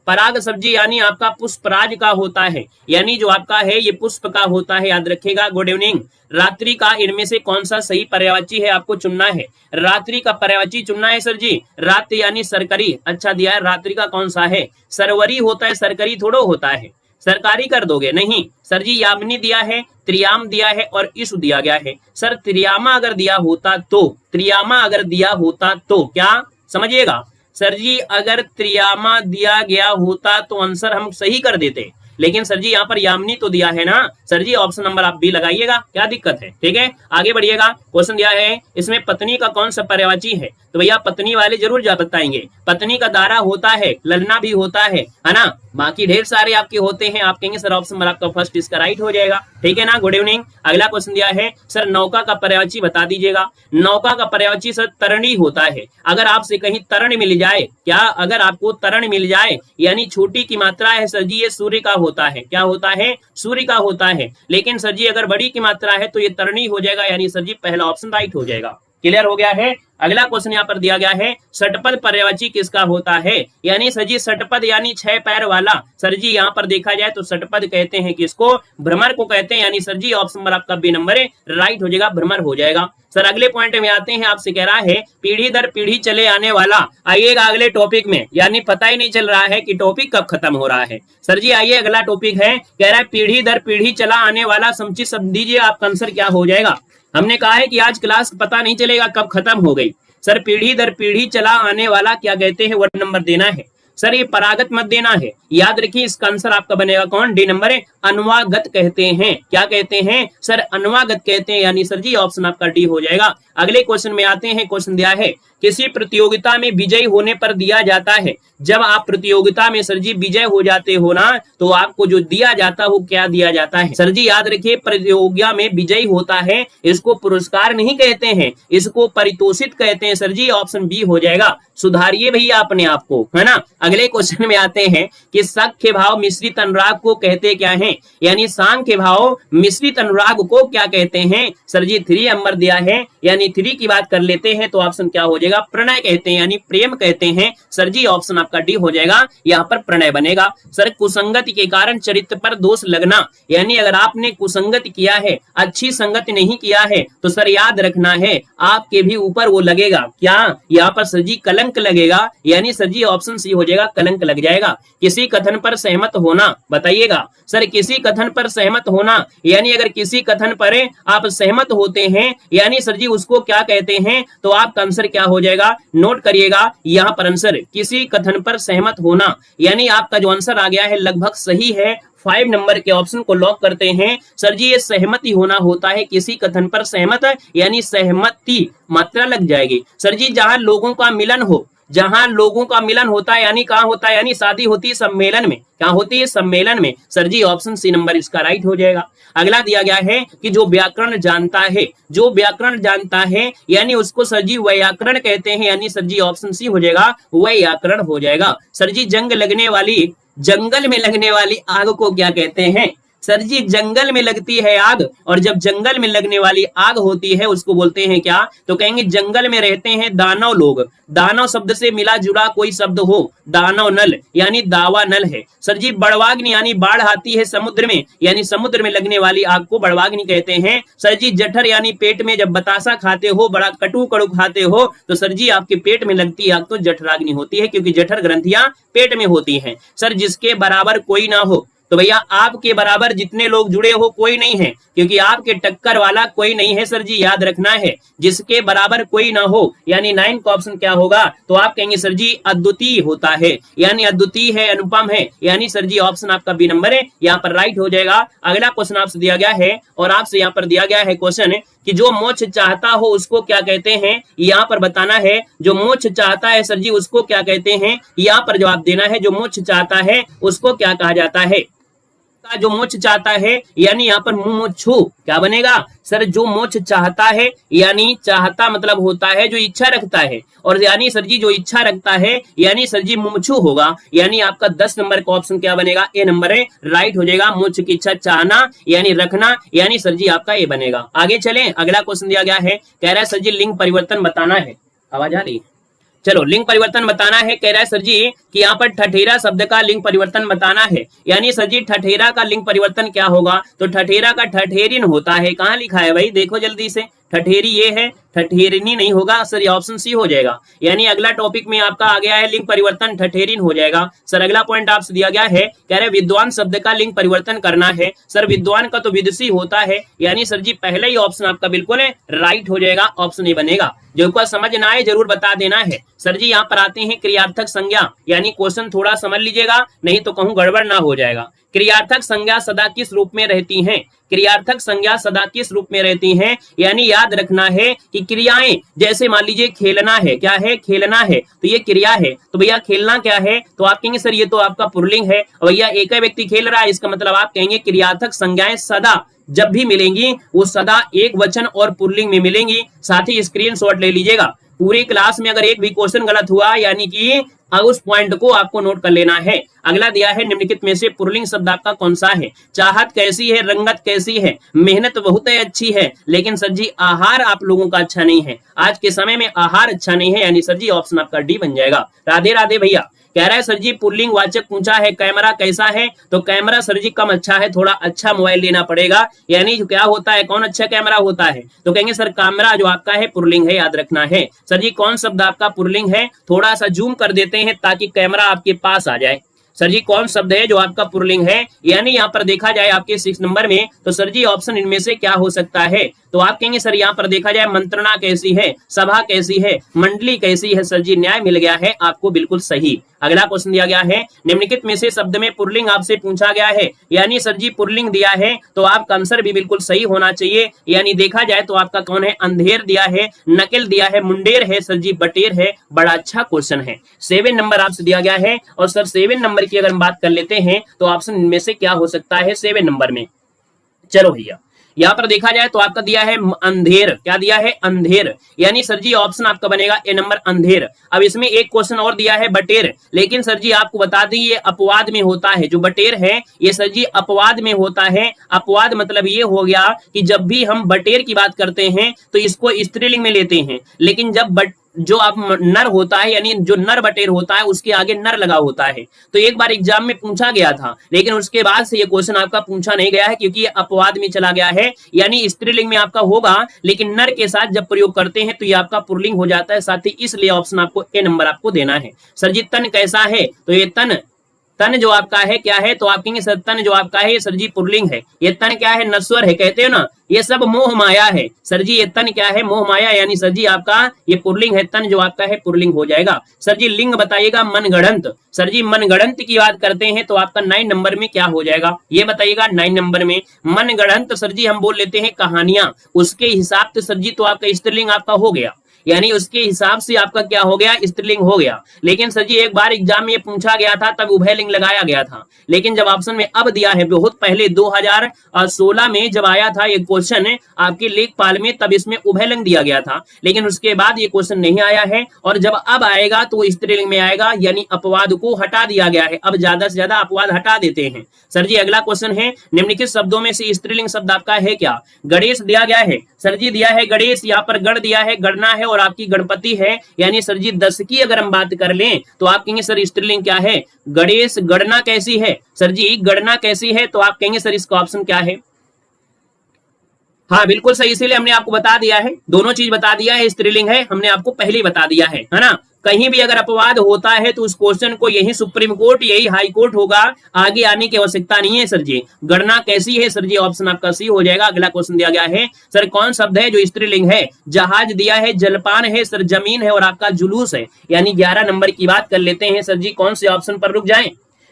पराग सब्जी यानी आपका पुष्पराज का होता है, यानी जो आपका है ये पुष्प का होता है, याद रखिएगा। Good evening. रात्रि का इनमें से कौन सा सही पर्यायवाची है आपको चुनना है। रात्रि का पर्यायवाची चुनना है सर जी। रात्रि यानी सरकरी, अच्छा दिया है। रात्रि का कौन सा है? सरवरी होता है, सरकरी थोड़ो होता है। सरकारी कर दोगे नहीं सर जी। यामिनी दिया है, त्रियाम दिया है और ईशु दिया गया है। सर त्रियामा अगर दिया होता तो, त्रियामा अगर दिया होता तो क्या समझिएगा सर जी, अगर त्रियामा दिया गया होता तो आंसर हम सही कर देते, लेकिन सर जी यहाँ पर यामिनी तो दिया है ना सर जी। ऑप्शन नंबर आप भी लगाइएगा, क्या दिक्कत है? ठीक है, आगे बढ़िएगा। क्वेश्चन दिया है इसमें पत्नी का कौन सा पर्यायवाची है? तो भैया पत्नी वाले जरूर जा बताएंगे। पत्नी का दारा होता है, ललना भी होता है ना, बाकी ढेर सारे आपके होते हैं। आप कहेंगे सर ऑप्शन नंबर आपका फर्स्ट इसका राइट हो जाएगा, ठीक है ना। Good evening. अगला क्वेश्चन दिया है सर नौका का पर्यायवाची बता दीजिएगा। नौका का पर्यायवाची सर तरणी होता है। अगर आपसे कहीं तरण मिल जाए, क्या अगर आपको तरण मिल जाए यानी छोटी की मात्रा है सर जी, ये सूर्य का होता है, क्या होता है, सूर्य का होता है। लेकिन सर जी अगर बड़ी की मात्रा है तो ये तरनी हो जाएगा, यानी सर जी पहला ऑप्शन राइट हो जाएगा। क्लियर हो गया है। अगला क्वेश्चन यहाँ पर दिया गया है, षटपद पर्यायवाची किसका होता है? यानी सर जी षटपद यानी 6 पैर वाला, सर जी यहाँ पर देखा जाए तो षटपद कहते हैं किसको, भ्रमर को कहते हैं, यानी सर जी ऑप्शन नंबर आपका बी नंबर राइट हो जाएगा, भ्रमर हो जाएगा। सर अगले पॉइंट में आते हैं, आपसे कह रहा है पीढ़ी दर पीढ़ी चले आने वाला, आइएगा अगले टॉपिक में, यानी पता ही नहीं चल रहा है कि टॉपिक कब खत्म हो रहा है। सर जी आइए अगला टॉपिक है, कह रहा है पीढ़ी दर पीढ़ी चला आने वाला समुचित शब्द दीजिए, आपका आंसर क्या हो जाएगा? हमने कहा है कि आज क्लास पता नहीं चलेगा कब खत्म हो गई। सर पीढ़ी दर पीढ़ी चला आने वाला क्या कहते हैं, 1 नंबर देना है। सर ये परागत मत देना है, याद रखिए इसका आंसर आपका बनेगा कौन, डी नंबर है, अनुवागत कहते हैं। क्या कहते हैं सर, अनुवागत कहते हैं, यानी सर जी ऑप्शन आपका डी हो जाएगा। अगले क्वेश्चन में आते हैं, क्वेश्चन दिया है किसी प्रतियोगिता में विजयी होने पर दिया जाता है, जब आप प्रतियोगिता में सर जी विजय हो जाते हो ना तो आपको जो दिया जाता है वो क्या दिया जाता है? सर जी याद रखिए प्रतियोगिता में विजयी होता है, इसको पुरस्कार नहीं कहते हैं, इसको पारितोषिक कहते हैं। सर जी ऑप्शन बी हो जाएगा, सुधारिए भैया अपने आप को, है ना। अगले क्वेश्चन में आते हैं कि सख्य भाव मिश्रित अनुराग को कहते क्या है, यानी सांख्य भाव मिश्रित अनुराग को क्या कहते हैं? सर जी 3 नंबर दिया है, यानी 3 की बात कर लेते हैं तो ऑप्शन क्या हो जाएगा, प्रणय कहते हैं, यानी प्रेम कहते हैं। सर जी ऑप्शन आपका डी हो जाएगा, यहाँ पर प्रणय बनेगा। सर कुसंगति के कारण चरित्र पर दोष लगना, यानी अगर आपने कुसंगति किया है, अच्छी संगति नहीं किया है तो सर याद रखना है आपके भी ऊपर वो लगेगा, क्या यहाँ पर सर जी कलंक लगेगा, यानी सर जी ऑप्शन सी हो जाएगा, कलंक लग जाएगा। किसी कथन पर सहमत होना, बताइएगा सर किसी कथन पर सहमत होना, यानी अगर किसी कथन पर आप सहमत होते हैं यानी सर जी उसको क्या कहते हैं, तो आपका आंसर क्या हो जाएगा, नोट करिएगा यहाँ पर आंसर किसी कथन पर सहमत होना, यानी आपका जो आंसर आ गया है लगभग सही है। 5 नंबर के ऑप्शन को लॉक करते हैं। सर जी ये सहमति होना होता है, किसी कथन पर सहमत यानी सहमति मात्रा लग जाएगी। सर जी जहां लोगों का मिलन हो, जहां लोगों का मिलन होता है यानी कहां होता है, यानी शादी होती है सम्मेलन में, क्या होती है, सम्मेलन में। सर जी ऑप्शन सी नंबर इसका राइट हो जाएगा। अगला दिया गया है कि जो व्याकरण जानता है, जो व्याकरण जानता है यानी उसको सर जी व्याकरण कहते हैं, यानी सर जी ऑप्शन सी हो जाएगा, व्याकरण हो जाएगा। सर जी जंगल में लगने वाली आग को क्या कहते हैं? सर जी जंगल में लगती है आग, और जब जंगल में लगने वाली आग होती है उसको बोलते हैं क्या, तो कहेंगे जंगल में रहते हैं दानव लोग। दानव शब्द से मिला जुड़ा कोई शब्द हो, दानव नल यानी दावा नल है। सर जी बड़वाग्नि यानी बाढ़ आती है समुद्र में, यानी समुद्र में लगने वाली आग को बड़वाग्नि कहते हैं। सर जी जठर यानी पेट में जब बतासा खाते हो, बड़ा कटु कड़ू खाते हो, तो सर जी आपके पेट में लगती आग तो जठराग्नि होती है, क्योंकि जठर ग्रंथियां पेट में होती हैं। सर जिसके बराबर कोई ना हो, तो भैया आपके बराबर जितने लोग जुड़े हो कोई नहीं है, क्योंकि आपके टक्कर वाला कोई नहीं है। सर जी याद रखना है जिसके बराबर कोई ना हो, यानी 9 का ऑप्शन क्या होगा, तो आप कहेंगे सर जी अद्वितीय होता है, यानी अद्वितीय है, अनुपम है, यानी सर जी ऑप्शन आपका बी नंबर है, यहाँ पर राइट हो जाएगा। अगला क्वेश्चन आपसे दिया गया है, और आपसे यहाँ पर दिया गया है क्वेश्चन कि जो मोक्ष चाहता हो उसको क्या कहते हैं, यहाँ पर बताना है। जो मोक्ष चाहता है सर जी उसको क्या कहते हैं, यहाँ पर जवाब देना है। जो मोक्ष चाहता है उसको क्या कहा जाता है, जो मोक्ष चाहता है यानी यहाँ पर मुमुक्षु क्या बनेगा सर, जो मोक्ष चाहता है यानी चाहता मतलब होता है जो इच्छा रखता है, और यानी सर जी जो इच्छा रखता है यानी सर जी मुमुक्षु होगा, यानी आपका 10 नंबर का ऑप्शन क्या बनेगा, ए नंबर है, राइट हो जाएगा। मोक्ष की इच्छा चाहना यानी रखना, यानी सर जी आपका ए बनेगा। आगे चलें, अगला क्वेश्चन दिया गया है, कह रहा है सर जी लिंग परिवर्तन बताना है। आवाज आ रही है? चलो लिंग परिवर्तन बताना है। कह रहा है सर जी कि यहाँ पर ठठेरा शब्द का लिंग परिवर्तन बताना है, यानी सर जी ठठेरा का लिंग परिवर्तन क्या होगा, तो ठठेरा का ठठेरिन होता है। कहाँ लिखा है भाई, देखो जल्दी से, ठठेरी ये है, ठठेरिनी नहीं होगा सर, ये ऑप्शन सी हो जाएगा। यानी अगला टॉपिक में आपका आ गया है लिंग परिवर्तन, ठठेरिन हो जाएगा। सर अगला पॉइंट आपसे दिया गया है, कह रहे विद्वान शब्द का लिंग परिवर्तन करना है। सर विद्वान का तो विदुषी होता है, यानी सर जी पहले ही ऑप्शन आपका बिल्कुल है, राइट हो जाएगा, ऑप्शन ए बनेगा। जो को समझ ना आए जरूर बता देना है। सर जी यहाँ पर आते हैं क्रियार्थक संज्ञा, यानी क्वेश्चन थोड़ा समझ लीजिएगा, नहीं तो कहूँ गड़बड़ ना हो जाएगा। क्रियार्थक संज्ञा सदा किस रूप में रहती हैं, क्रियार्थक संज्ञा सदा किस रूप में रहती हैं, यानी याद रखना है कि क्रियाएं, जैसे मान लीजिए खेलना है, क्या है, खेलना है, तो ये क्रिया है, तो भैया खेलना क्या है, तो आप कहेंगे सर ये तो आपका पुल्लिंग है, और भैया एक ही व्यक्ति खेल रहा है, इसका मतलब आप कहेंगे क्रियार्थक संज्ञाएं सदा जब भी मिलेंगी वो सदा एक वचन और पुल्लिंग में मिलेंगी। साथ ही स्क्रीनशॉट ले लीजिएगा, पूरी क्लास में अगर एक भी क्वेश्चन गलत हुआ यानी कि अब उस पॉइंट को आपको नोट कर लेना है। अगला दिया है निम्नलिखित में से पुल्लिंग शब्द आपका कौन सा है? चाहत कैसी है, रंगत कैसी है, मेहनत बहुत अच्छी है, लेकिन सर जी आहार आप लोगों का अच्छा नहीं है। आज के समय में आहार अच्छा नहीं है, यानी सर जी ऑप्शन आपका डी बन जाएगा। राधे राधे भैया। कह रहा है सर जी पुल्लिंग वाचक पूछा है कैमरा कैसा है, तो कैमरा सर जी कम अच्छा है, थोड़ा अच्छा मोबाइल लेना पड़ेगा। यानी जो क्या होता है, कौन अच्छा कैमरा होता है, तो कहेंगे सर कैमरा जो आपका है पुल्लिंग है, याद रखना है। सर जी कौन शब्द आपका पुल्लिंग है, थोड़ा सा जूम कर देते हैं ताकि कैमरा आपके पास आ जाए। सर जी कौन शब्द है जो आपका पुल्लिंग है, यानी यहाँ पर देखा जाए आपके 6 नंबर में, तो सर जी ऑप्शन इनमें से क्या हो सकता है, तो आप कहेंगे सर यहाँ पर देखा जाए मंत्रणा कैसी है, सभा कैसी है, मंडली कैसी है। सर जी न्याय मिल गया है आपको, बिल्कुल सही। अगला क्वेश्चन दिया गया है निम्नलिखित में से शब्द में पुल्लिंग आपसे पूछा गया है, यानी सर जी पुल्लिंग दिया है तो आपका आंसर भी बिल्कुल सही होना चाहिए। यानी देखा जाए तो आपका कौन है, अंधेर दिया है, नकल दिया है, मुंडेर है, सर जी बटेर है। बड़ा अच्छा क्वेश्चन है। 7 नंबर आपसे दिया गया है, और सर 7 नंबर की अगर हम बात कर लेते हैं तो ऑप्शन इनमें से क्या हो सकता है 7 नंबर में। चलो भैया यहाँ पर देखा जाए तो आपका दिया है अंधेर, क्या दिया है, अंधेर, यानी सर जी ऑप्शन आपका बनेगा ए नंबर अंधेर। अब इसमें एक क्वेश्चन और दिया है बटेर, लेकिन सर जी आपको बता दें ये अपवाद में होता है। जो बटेर है ये सर जी अपवाद में होता है। अपवाद मतलब ये हो गया कि जब भी हम बटेर की बात करते हैं तो इसको स्त्रीलिंग में लेते हैं, लेकिन जब जो आप नर होता है, यानी जो नर बटेर होता है उसके आगे नर लगा होता है। तो एक बार एग्जाम में पूछा गया था, लेकिन उसके बाद से ये क्वेश्चन आपका पूछा नहीं गया है, क्योंकि ये अपवाद में चला गया है। यानी स्त्रीलिंग में आपका होगा, लेकिन नर के साथ जब प्रयोग करते हैं तो ये आपका पुल्लिंग हो जाता है। साथ ही इसलिए ऑप्शन आपको ए नंबर आपको देना है। सर जी तन कैसा है, तो ये तन जो आपका है क्या है, तो आप कहेंगे सर तन जो आपका है ये सर जी पुल्लिंग है। ये तन क्या है, नश्वर है, कहते हो ना, ये सब मोह माया है। सर जी ये तन क्या है, मोह माया, यानी सर जी आपका ये पुल्लिंग है। तन जो आपका है पुल्लिंग हो जाएगा। सर जी लिंग बताइएगा मनगढ़ंत। सर जी मनगढ़ंत की बात करते हैं तो आपका 9 नंबर में क्या हो जाएगा, ये बताइएगा। 9 नंबर में मनगढ़ंत सर जी हम बोल लेते हैं कहानियां, उसके हिसाब से सर जी तो आपका स्त्रीलिंग आपका हो गया, यानी उसके हिसाब से आपका क्या हो गया, स्त्रीलिंग हो गया। लेकिन सर जी एक बार एग्जाम में पूछा गया था तब उभयलिंग लगाया गया था, लेकिन जब ऑप्शन में अब दिया है, बहुत पहले 2016 में जब आया था ये क्वेश्चन आपके लेखपाल में, तब इसमें उभयलिंग दिया गया था, लेकिन उसके बाद ये क्वेश्चन नहीं आया है। और जब अब आएगा तो स्त्रीलिंग में आएगा, यानी अपवाद को हटा दिया गया है। अब ज्यादा से ज्यादा अपवाद हटा देते हैं। सर जी अगला क्वेश्चन है निम्नलिखित शब्दों में से स्त्रीलिंग शब्द आपका है क्या? गणेश दिया गया है, सर जी दिया है गणेश, यहाँ पर गण दिया है, गणना है, और आपकी गणपति है, यानी सर जी 10 की अगर हम बात कर लें तो आप कहेंगे सर स्त्रीलिंग क्या है, गणेश। गणना कैसी है, सर जी गणना कैसी है, तो आप कहेंगे सर इसका ऑप्शन क्या है। हाँ बिल्कुल सही, इसीलिए हमने आपको बता दिया है, दोनों चीज बता दिया है। स्त्रीलिंग है हमने आपको पहले ही बता दिया है ना। कहीं भी अगर अपवाद होता है तो उस क्वेश्चन को यही सुप्रीम कोर्ट, यही हाई कोर्ट होगा, आगे आने की आवश्यकता नहीं है। सर जी गणना कैसी है, सर जी ऑप्शन आपका सी हो जाएगा। अगला क्वेश्चन दिया गया है सर कौन शब्द है जो स्त्रीलिंग है? जहाज दिया है, जलपान है, सर जमीन है, और आपका जुलूस है, यानी 11 नंबर की बात कर लेते हैं। सर जी कौन से ऑप्शन पर रुक जाएं,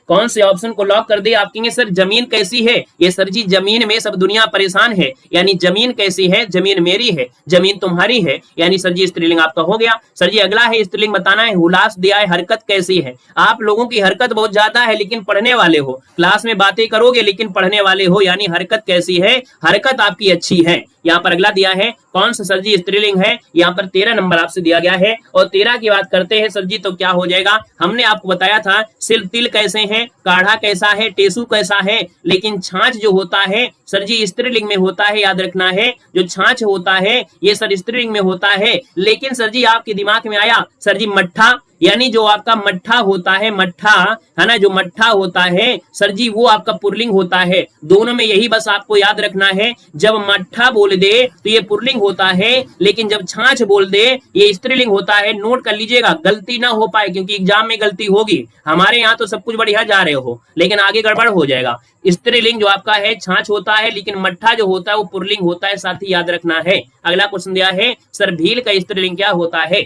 कौन से ऑप्शन को लॉक कर दे? आप कहेंगे सर जमीन कैसी है, ये सर जी जमीन में सब दुनिया परेशान है, यानी जमीन कैसी है, जमीन मेरी है, जमीन तुम्हारी है, यानी सर जी स्त्रीलिंग आपका हो गया। सर जी अगला है स्त्रीलिंग बताना है। हुलास दिया है, हरकत कैसी है? आप लोगों की हरकत बहुत ज्यादा है, लेकिन पढ़ने वाले हो, क्लास में बातें करोगे लेकिन पढ़ने वाले हो, यानी हरकत कैसी है, हरकत आपकी अच्छी है। यहाँ पर अगला दिया है कौन सा सर जी स्त्रीलिंग है, यहाँ पर 13 नंबर आपसे दिया गया है। और 13 की बात करते हैं सर जी तो क्या हो जाएगा, हमने आपको बताया था सिल तिल कैसे है, काढ़ा कैसा है, टेसू कैसा है, लेकिन छाछ जो होता है सर जी स्त्रीलिंग में होता है, याद रखना है। जो छाछ होता है ये सर स्त्रीलिंग में होता है, लेकिन सर जी आपके दिमाग में आया सर जी मट्ठा, यानी जो आपका मट्ठा होता है, मट्ठा है ना, जो मट्ठा होता है सर जी वो आपका पुल्लिंग होता है। दोनों में यही बस आपको याद रखना है, जब मट्ठा बोल दे तो ये पुल्लिंग होता है, लेकिन जब छाछ बोल दे ये स्त्रीलिंग होता है। नोट कर लीजिएगा, गलती ना हो पाए, क्योंकि एग्जाम में गलती होगी। हमारे यहाँ तो सब कुछ बढ़िया जा रहे हो, लेकिन आगे गड़बड़ हो जाएगा। स्त्रीलिंग जो आपका है छाछ होता है, लेकिन मट्ठा जो होता है वो पुल्लिंग होता है, साथ ही याद रखना है। अगला क्वेश्चन दिया है सर भील का स्त्रीलिंग क्या होता है?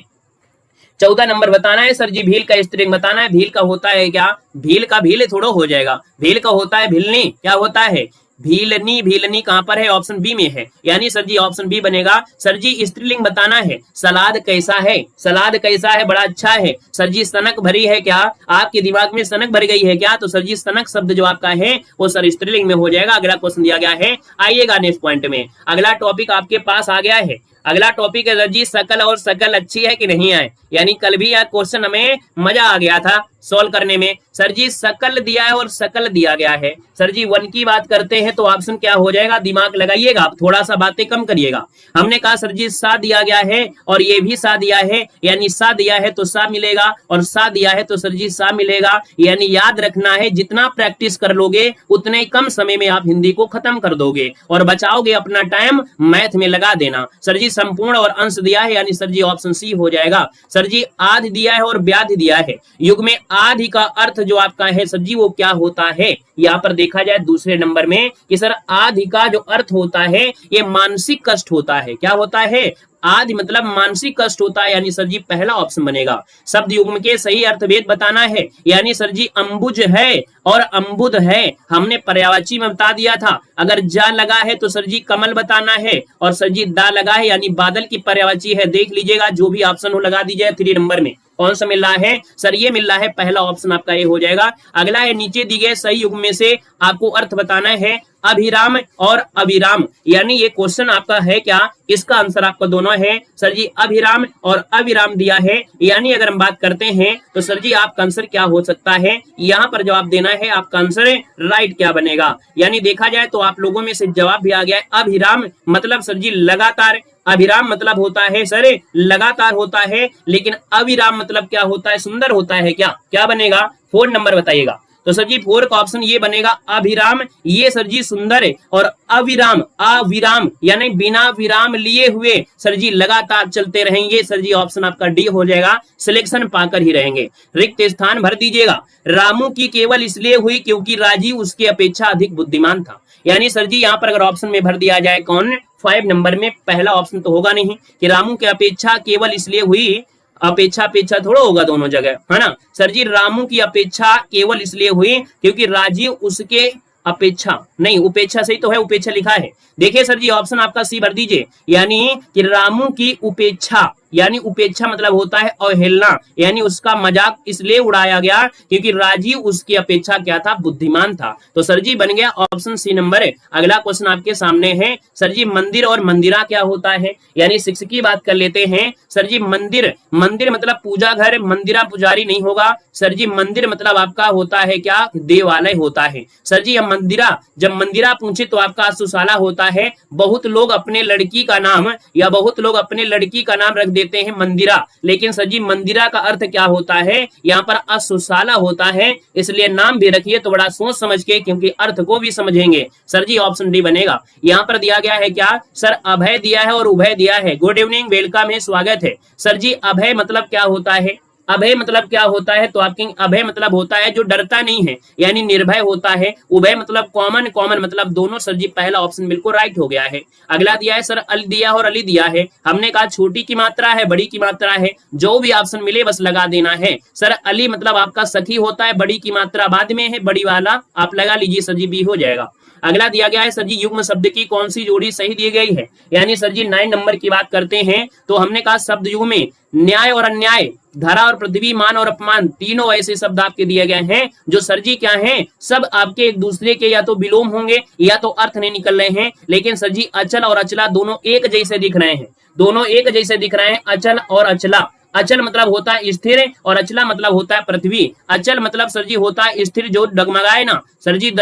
14 नंबर बताना है सर जी, भील का स्त्रीलिंग बताना है। भील का होता है क्या, भील का भील थोड़ा हो जाएगा, भील का होता है भिलनी, क्या होता है भीलनी। भीलनी कहां पर है, ऑप्शन बी में है, यानी सर जी ऑप्शन बी बनेगा। सर जी स्त्रीलिंग बताना है। सलाद कैसा है, सलाद कैसा है, बड़ा अच्छा है। सर जी सनक भरी है क्या, आपके दिमाग में सनक भर गई है क्या, तो सर जी सनक शब्द जो आपका है वो सर स्त्रीलिंग में हो जाएगा। अगला क्वेश्चन दिया गया है, आइएगा नेक्स्ट पॉइंट में। अगला टॉपिक आपके पास आ गया है, अगला टॉपिक है सर जी सकल और सकल अच्छी है कि नहीं है। यानी कल भी यह क्वेश्चन हमें मजा आ गया था सॉल्व करने में। सर जी सकल दिया है और सकल दिया गया है। सर जी वन की बात करते हैं तो ऑप्शन क्या हो जाएगा, दिमाग लगाइएगा, आप थोड़ा सा बातें कम करिएगा। हमने कहा सर जी सा दिया गया है और ये भी सा दिया है, यानी सा दिया है तो सा मिलेगा और सा दिया है तो सर जी सा मिलेगा। यानी याद रखना है जितना प्रैक्टिस कर लोगे उतने कम समय में आप हिंदी को खत्म कर दोगे और बचाओगे अपना टाइम, मैथ में लगा देना। सर जी संपूर्ण और अंश दिया है, यानी सर जी ऑप्शन सी हो जाएगा। सर जी आधि दिया है और ब्याधि दिया है। युग में आधि का अर्थ जो आपका है सर जी वो क्या होता है, यहाँ पर देखा जाए दूसरे नंबर में कि सर आधि का जो अर्थ होता है ये मानसिक कष्ट होता है। क्या होता है, आदि मतलब मानसिक कष्ट होता है, यानी सर जी पहला ऑप्शन बनेगा। शब्द युग्म के सही अर्थभेद बताना है, यानी सर जी अंबुज है और अंबुद है हमने पर्यायवाची में बता दिया था। अगर जा लगा है तो सर जी कमल बताना है और सर जी दा लगा है यानी बादल की पर्यायवाची है। देख लीजिएगा जो भी ऑप्शन हो लगा दीजिए 3 नंबर में कौन सा मिल रहा है, सर ये मिल रहा है, पहला ऑप्शन आपका ये हो जाएगा। अगला है नीचे दी गए सही युग्म में से आपको अर्थ बताना है अभिराम और अविराम, यानी ये क्वेश्चन आपका है क्या, इसका आंसर आपका दोनों है। सर जी अभिराम और अविराम दिया है, यानी अगर हम बात करते हैं तो सर जी आपका आंसर क्या हो सकता है, यहाँ पर जवाब देना है आपका आंसर राइट क्या बनेगा। यानी देखा जाए तो आप लोगों में से जवाब भी आ गया है। अभिराम मतलब सर जी लगातार, अभिराम मतलब होता है सर लगातार होता है, लेकिन अविराम मतलब क्या होता है, सुंदर होता है। क्या क्या बनेगा, 4 नंबर बताइएगा। तो सर जी 4 का ऑप्शन ये बनेगा अभिराम, ये सर जी सुंदर है, और अविराम अविराम यानी बिना विराम लिए हुए सर जी लगातार चलते रहेंगे। सर जी ऑप्शन आपका डी हो जाएगा, सिलेक्शन पाकर ही रहेंगे। रिक्त स्थान भर दीजिएगा। रामू की केवल इसलिए हुई क्योंकि राजीव उसके अपेक्षा अधिक बुद्धिमान था, यानी सर जी यहाँ पर अगर ऑप्शन में भर दिया जाए कौन, 5 नंबर में पहला ऑप्शन तो होगा नहीं कि रामू की अपेक्षा केवल इसलिए हुई, अपेक्षा अपेक्षा थोड़ा होगा दोनों जगह, है ना। सर जी रामू की अपेक्षा केवल इसलिए हुई क्योंकि राजीव उसके अपेक्षा, नहीं उपेक्षा से ही तो है, उपेक्षा लिखा है। देखिए सर जी ऑप्शन आपका सी भर दीजिए, यानी कि रामू की उपेक्षा, यानी उपेक्षा मतलब होता है अवहेलना, यानी उसका मजाक इसलिए उड़ाया गया क्योंकि राजीव उसकी अपेक्षा क्या था, बुद्धिमान था। तो सर जी बन गया ऑप्शन सी नंबर। अगला क्वेश्चन आपके सामने है सर जी मंदिर और मंदिरा क्या होता है, यानी शिक्षक की बात कर लेते हैं। सर जी मंदिर, मंदिर मतलब पूजा घर, मंदिरा पुजारी नहीं होगा। सर जी मंदिर मतलब आपका होता है क्या, देवालय होता है। सर जी मंदिरा, जब मंदिरा पूछे तो आपका अश्वशाला होता है। बहुत लोग अपने लड़की का नाम या बहुत लोग अपने लड़की का नाम रख देते हैं मंदिरा, लेकिन सर जी मंदिरा का अर्थ क्या होता है, यहाँ पर अश्वशाला होता है। इसलिए नाम भी रखिए तो बड़ा सोच समझ के, क्योंकि अर्थ को भी समझेंगे। सर जी ऑप्शन डी बनेगा। यहाँ पर दिया गया है क्या, सर अभय दिया है और उभय दिया है। गुड इवनिंग, वेलकम है, स्वागत है। सर जी अभय मतलब क्या होता है, अभय मतलब क्या होता है, तो आपके अभय मतलब होता है जो डरता नहीं है, यानी निर्भय होता है। उभय मतलब कॉमन, कॉमन मतलब दोनों। सर जी पहला ऑप्शन बिल्कुल राइट हो गया है। अगला दिया है सर अल दिया और अली दिया है। हमने कहा छोटी की मात्रा है, बड़ी की मात्रा है, जो भी ऑप्शन मिले बस लगा देना है। सर अली मतलब आपका सखी होता है, बड़ी की मात्रा बाद में है, बड़ी वाला आप लगा लीजिए, सर जी बी हो जाएगा। अगला दिया गया है सर जी युग्म शब्द की कौन सी जोड़ी सही दी गई है, यानी सर जी 9 नंबर की बात करते हैं तो हमने कहा शब्द युग में न्याय और अन्याय, धरा और पृथ्वी, मान और अपमान, तीनों ऐसे शब्द आपके दिए गए हैं जो सर जी क्या हैं, सब आपके एक दूसरे के या तो विलोम होंगे या तो अर्थ नहीं निकल रहे हैं। लेकिन सर जी अचल और अचला दोनों एक जैसे दिख रहे हैं, दोनों एक जैसे दिख रहे हैं, अचल और अचला। अचल मतलब होता है स्थिर और अचला मतलब होता है पृथ्वी। अचल मतलब सर जी होता है स्थिर जो डगमगाए ना, सर जी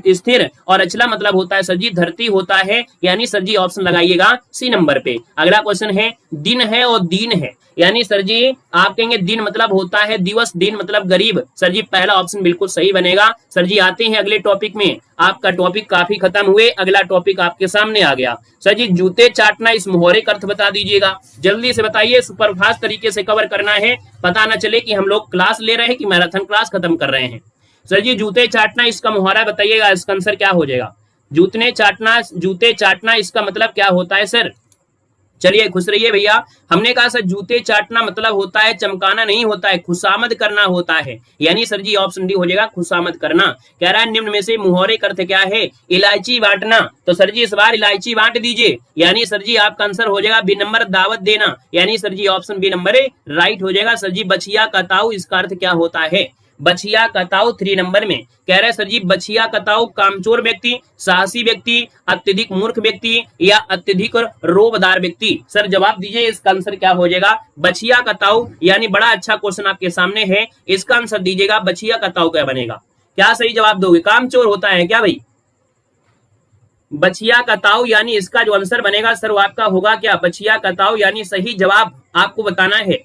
स्थिर, और अचला मतलब होता है सर जी धरती होता है, यानी सर जी ऑप्शन लगाइएगा सी नंबर पे। अगला क्वेश्चन है दिन है और दीन है, यानी सर जी आप कहेंगे दिन मतलब होता है दिवस, दिन मतलब गरीब। सर जी पहला ऑप्शन बिल्कुल सही बनेगा। सर जी आते हैं अगले टॉपिक में, आपका टॉपिक काफी खत्म हुए, अगला टॉपिक आपके सामने आ गया। सर जी जूते चाटना, इस मुहावरे का अर्थ बता दीजिएगा, जल्दी से बताइए, सुपरफास्ट तरीके से कवर करना है, पता ना चले कि हम लोग क्लास ले रहे हैं कि मैराथन क्लास खत्म कर रहे हैं। सर जी जूते चाटना इसका मुहावरा बताइएगा, इसका आंसर क्या हो जाएगा। जूते चाटना इसका मतलब क्या होता है सर, चलिए खुश रहिए भैया। हमने कहा सर जूते चाटना मतलब होता है चमकाना नहीं होता है, खुशामद करना होता है, यानी सर जी ऑप्शन डी हो जाएगा खुशामद करना। कह रहा है निम्न में से मुहावरे का अर्थ क्या है, इलायची बांटना, तो सर जी इस बार इलायची बांट दीजिए, यानी सर जी आपका आंसर हो जाएगा बी नंबर दावत देना, यानी सर जी ऑप्शन बी नंबर राइट हो जाएगा। सर जी बछिया का ताऊ, इसका अर्थ क्या होता है, बछिया कताऊ 3 नंबर में कह रहे हैं सर जी बछिया कताऊ कामचोर व्यक्ति, साहसी व्यक्ति, अत्यधिक मूर्ख व्यक्ति या अत्यधिक रोबदार व्यक्ति। सर जवाब दीजिए, इसका आंसर क्या हो जाएगा? बछिया कताऊ, यानी बड़ा अच्छा क्वेश्चन आपके सामने है, इसका आंसर दीजिएगा बछिया कताऊ क्या बनेगा? क्या सही जवाब दोगे? कामचोर होता है क्या भाई? बछिया कताऊ यानी इसका जो आंसर बनेगा सर वो आपका होगा क्या? बछिया कताऊ यानी सही जवाब आपको बताना है,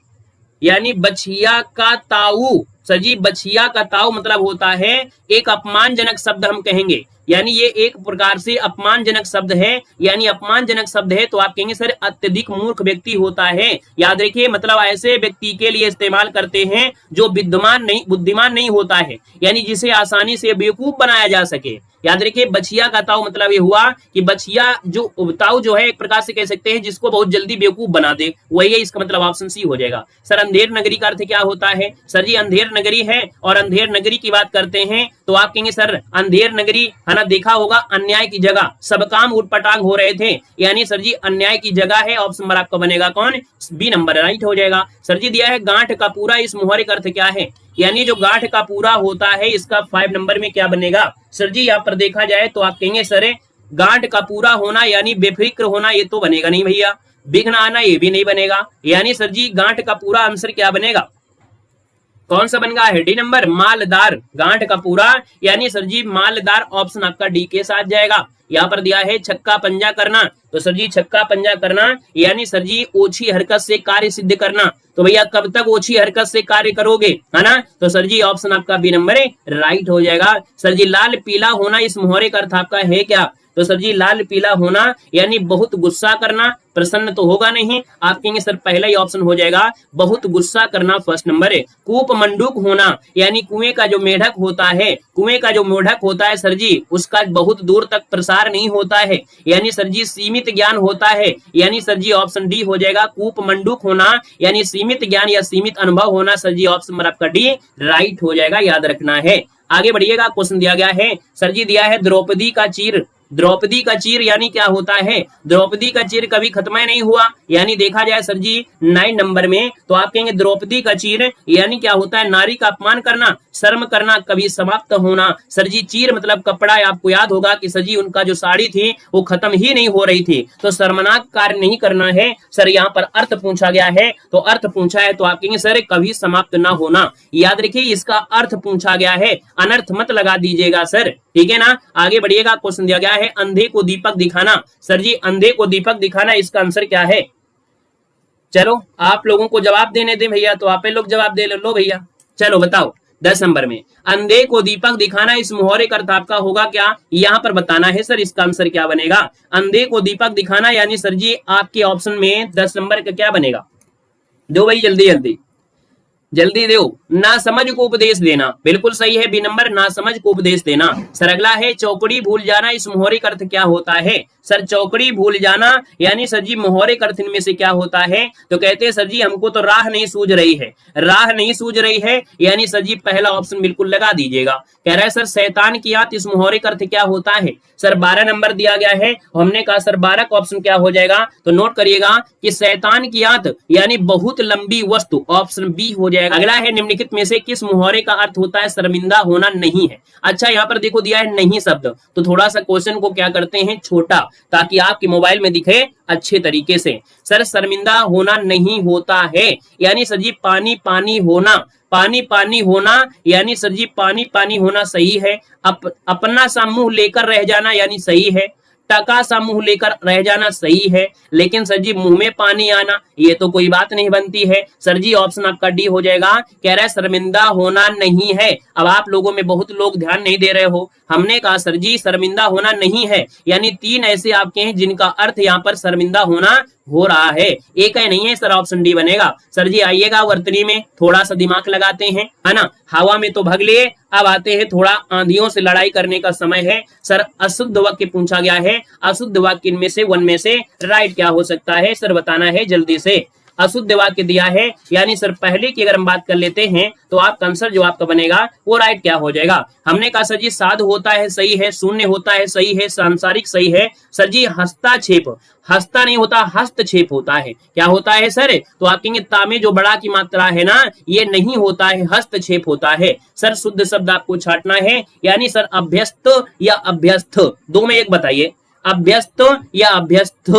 यानी बछिया का ताऊ। सर जी बछिया का ताऊ मतलब होता है एक अपमानजनक शब्द हम कहेंगे, यानी ये एक प्रकार से अपमानजनक शब्द है, यानी अपमानजनक शब्द है तो आप कहेंगे सर अत्यधिक मूर्ख व्यक्ति होता है। याद रखिए मतलब ऐसे व्यक्ति के लिए इस्तेमाल करते हैं जो बुद्धिमान नहीं होता है, यानी जिसे आसानी से बेवकूफ बनाया जा सके। याद रखिए बछिया का ताऊ मतलब ये हुआ कि बछिया जो ताऊ जो है एक प्रकार से कह सकते हैं जिसको बहुत जल्दी बेवकूफ बना दे, वही है, इसका मतलब ऑप्शन सी हो जाएगा। सर अंधेर नगरी का अर्थ क्या होता है? सर जी अंधेर नगरी है, और अंधेर नगरी की बात करते हैं तो आप कहेंगे सर अंधेर नगरी है ना, देखा होगा अन्याय की जगह, सब काम उटपटांग हो रहे थे, यानी सर जी अन्याय की जगह है। ऑप्शन नंबर आपका बनेगा कौन? बी नंबर राइट हो जाएगा। सर जी दिया है गांठ का पूरा, इस मुहावरे का अर्थ क्या है? यानी जो गांठ का पूरा होता है इसका 5 नंबर में क्या बनेगा? सर जी यहाँ पर देखा जाए तो आप कहेंगे सर गांठ का पूरा होना यानी बेफिक्र होना, ये तो बनेगा नहीं भैया। विघ्न आना ये भी नहीं बनेगा, यानी सर जी गांठ का पूरा आंसर क्या बनेगा? कौन सा बनेगा? है डी नंबर मालदार। गांठ का पूरा यानी सर जी मालदार, ऑप्शन आपका डी के साथ जाएगा। यहाँ पर दिया है छक्का पंजा करना, तो सर जी छक्का पंजा करना यानी सर जी ओछी हरकत से कार्य सिद्ध करना। तो भैया कब तक ओछी हरकत से कार्य करोगे, है ना? तो सर जी ऑप्शन आपका बी नंबर राइट हो जाएगा। सर जी लाल पीला होना, इस मुहावरे का अर्थ आपका है क्या? तो सर जी लाल पीला होना यानी बहुत गुस्सा करना, प्रसन्न तो होगा नहीं। आप कहेंगे सर पहला ही ऑप्शन हो जाएगा, बहुत गुस्सा करना फर्स्ट नंबर है। कूप मंडूक होना यानी कुएं का जो मेढक होता है, कुएं का जो मेढक होता है सर जी उसका बहुत दूर तक प्रसार नहीं होता है, यानी सर जी सीमित ज्ञान होता है, यानी सर जी ऑप्शन डी हो जाएगा। कूप मंडूक होना यानी सीमित ज्ञान या सीमित अनुभव होना, सर जी ऑप्शन नंबर आपका डी राइट हो जाएगा, याद रखना है। आगे बढ़िएगा, क्वेश्चन दिया गया है सर जी दिया है द्रौपदी का चीर। द्रौपदी का चीर यानी क्या होता है? द्रौपदी का चीर कभी खत्म नहीं हुआ, यानी देखा जाए सर जी 9 नंबर में तो आप कहेंगे द्रौपदी का चीर यानी क्या होता है? नारी का अपमान करना, शर्म करना, कभी समाप्त होना। सर जी चीर मतलब कपड़ा, आपको याद होगा कि सर जी उनका जो साड़ी थी वो खत्म ही नहीं हो रही थी, तो शर्मनाक कार्य नहीं करना है। सर यहाँ पर अर्थ पूछा गया है, तो अर्थ पूछा है तो आप कहेंगे सर कभी समाप्त ना होना। याद रखिए इसका अर्थ पूछा गया है, अनर्थ मत लगा दीजिएगा सर, ठीक है ना? आगे बढ़िएगा, क्वेश्चन दिया गया है अंधे को दीपक दिखाना। सर जी अंधे को दीपक दिखाना, इसका आंसर क्या है? चलो आप लोगों को जवाब देने दे भैया, तो आप लोग जवाब दे लो भैया। चलो बताओ 10 नंबर में अंधे को दीपक दिखाना, इस मुहावरे का अर्थ आपका होगा क्या? यहाँ पर बताना है सर, इसका आंसर क्या बनेगा? अंधे को दीपक दिखाना यानी सर जी आपके ऑप्शन में 10 नंबर का क्या बनेगा? दो भाई जल्दी जल्दी जल्दी दो। ना समझ को उपदेश देना, बिल्कुल सही है, बी नंबर ना समझ को उपदेश देना। सर अगला है चौकड़ी भूल जाना, इस मुहावरे का अर्थ क्या होता है? सर चौकड़ी भूल जाना यानी सर जी मुहावरे का अर्थ इनमें से क्या होता है? तो कहते हैं सर जी हमको तो राह नहीं सूझ रही है, राह नहीं सूझ रही है, यानी सर जी पहला ऑप्शन बिल्कुल लगा दीजिएगा। कह रहा है सर शैतान की आंत, इस मुहावरे का अर्थ क्या होता है? सर 12 नंबर दिया गया है, हमने कहा सर 12 का ऑप्शन क्या हो जाएगा? तो नोट करिएगा कि शैतान की आंत यानी बहुत लंबी वस्तु, ऑप्शन बी हो जाएगा। अगला है निम्नलिखित में से किस मुहावरे का अर्थ होता है शर्मिंदा होना नहीं है? अच्छा यहाँ पर देखो दिया है नहीं शब्द, तो थोड़ा सा क्वेश्चन को क्या करते हैं छोटा, ताकि आपके मोबाइल में दिखे अच्छे तरीके से। सर शर्मिंदा होना नहीं होता है यानी सर जी पानी पानी होना, पानी पानी होना यानी सर जी पानी पानी होना सही है। अपना सा मुंह लेकर रह जाना यानी सही है। टका सा मुंह लेकर रह जाना सही है, लेकिन सर जी मुंह में पानी आना ये तो कोई बात नहीं बनती है। सर जी ऑप्शन आपका डी हो जाएगा। कह रहा है शर्मिंदा होना नहीं है। अब आप लोगों में बहुत लोग ध्यान नहीं दे रहे हो, हमने कहा सर जी शर्मिंदा होना नहीं है, यानी 3 ऐसे आपके हैं जिनका अर्थ यहाँ पर शर्मिंदा होना हो रहा है, एक है नहीं है सर, ऑप्शन डी बनेगा। सर जी आइएगा वर्तनी में थोड़ा सा दिमाग लगाते हैं, है ना? हवा में तो भाग लिए, अब आते हैं थोड़ा आंधियों से लड़ाई करने का समय है। सर अशुद्ध वाक्य पूछा गया है, अशुद्ध वाक्य इनमें से 1 में से राइट क्या हो सकता है? सर बताना है जल्दी से। अशुद्ध वाक्य दिया है, यानी सर पहले की अगर हम बात कर लेते हैं तो आपका आंसर जो आपका बनेगा वो राइट क्या हो जाएगा। हमने कहा सर जी साधु होता है सही है, शून्य होता है सही है, सांसारिक सही है। सर जी हस्ताक्षेप, हस्ता नहीं होता हस्तक्षेप होता है। क्या होता है सर? तो आप कहेंगे ता में जो बड़ा की मात्रा है ना ये नहीं होता है, हस्तक्षेप होता है। सर शुद्ध शब्द आपको छांटना है, यानी सर अभ्यस्त या अभ्यस्त, दो में एक बताइए, अभ्यस्त या अभ्यस्त।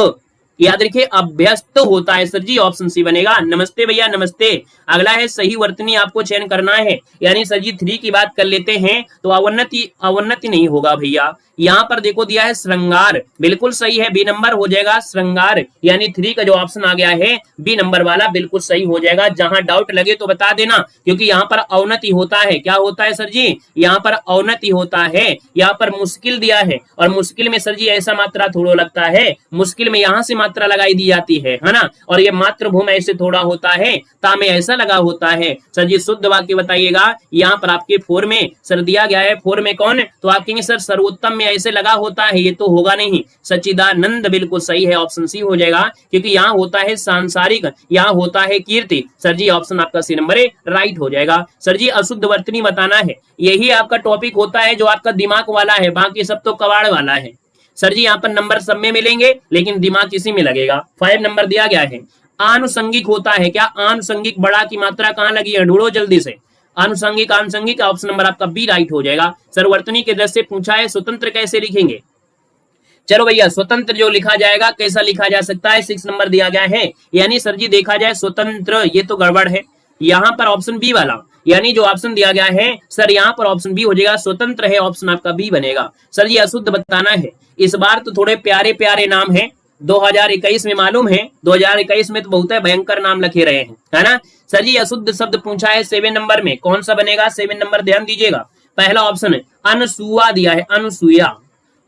याद रखिए अभ्यस्त होता है सर जी, ऑप्शन सी बनेगा। नमस्ते भैया नमस्ते। अगला है सही वर्तनी आपको चयन करना है, यानी सर जी 3 की बात कर लेते हैं तो अवन्नति, अवन्नति नहीं होगा भैया। यहाँ पर देखो दिया है श्रृंगार, बिल्कुल सही है, बी नंबर हो जाएगा श्रृंगार, यानी 3 का जो ऑप्शन आ गया है बी नंबर वाला बिल्कुल सही हो जाएगा। जहां डाउट लगे तो बता देना, क्योंकि यहाँ पर अवनति होता है। क्या होता है सर जी? यहाँ पर अवनति होता है। यहाँ पर मुश्किल दिया है, और मुश्किल में सर जी ऐसा मात्रा थोड़ा लगता है, मुश्किल में यहाँ से मात्रा लगाई दी जाती है ना, और ये मातृभूमि ऐसे थोड़ा होता है, ता में ऐसा लगा होता है। सर जी शुद्ध वाक्य बताइएगा। यहाँ पर आपके 4 में सर दिया गया है, 4 में कौन? तो आप कहेंगे सर सर्वोत्तम में ऐसे लगा होता है, ये तो होगा नहीं। सच्चिदानंद बिल्कुल सही है, ऑप्शन सी हो जाएगा, क्योंकि यहाँ होता है सांसारिक, यहाँ होता है कीर्ति। सर जी ऑप्शन आपका सी नंबर राइट हो जाएगा। सर जी अशुद्ध वर्तनी बताना है, यही आपका टॉपिक होता है जो आपका दिमाग वाला है, बाकी सब तो कबाड़ वाला है। सर जी यहाँ पर नंबर सब में मिलेंगे, लेकिन दिमाग किसी में लगेगा। 5 नंबर दिया गया है। आनुषंगिक होता है, क्या आनुषंगिक बड़ा की मात्रा कहाँ लगी है? ढूंढो जल्दी से। आनुषंगिक, आनुषंगिक, ऑप्शन नंबर आपका बी राइट हो जाएगा। सर वर्तनी के दृष्टि से पूछा है स्वतंत्र कैसे लिखेंगे? चलो भैया स्वतंत्र जो लिखा जाएगा कैसा लिखा जा सकता है? 6 नंबर दिया गया है, यानी सर जी देखा जाए स्वतंत्र, ये तो गड़बड़ है। यहाँ पर ऑप्शन बी वाला, यानी जो ऑप्शन दिया गया है सर यहाँ पर ऑप्शन बी हो जाएगा, स्वतंत्र है, ऑप्शन आपका बी बनेगा। सर जी अशुद्ध बताना है, इस बार तो थोड़े प्यारे प्यारे नाम है। 2021 में मालूम है, 2021 में तो बहुत भयंकर नाम लिखे रहे हैं, है ना। सर जी अशुद्ध शब्द पूछा है 7 नंबर में, कौन सा बनेगा? 7 नंबर ध्यान दीजिएगा। पहला ऑप्शन है अनुसुआ दिया है, अनुसुईया,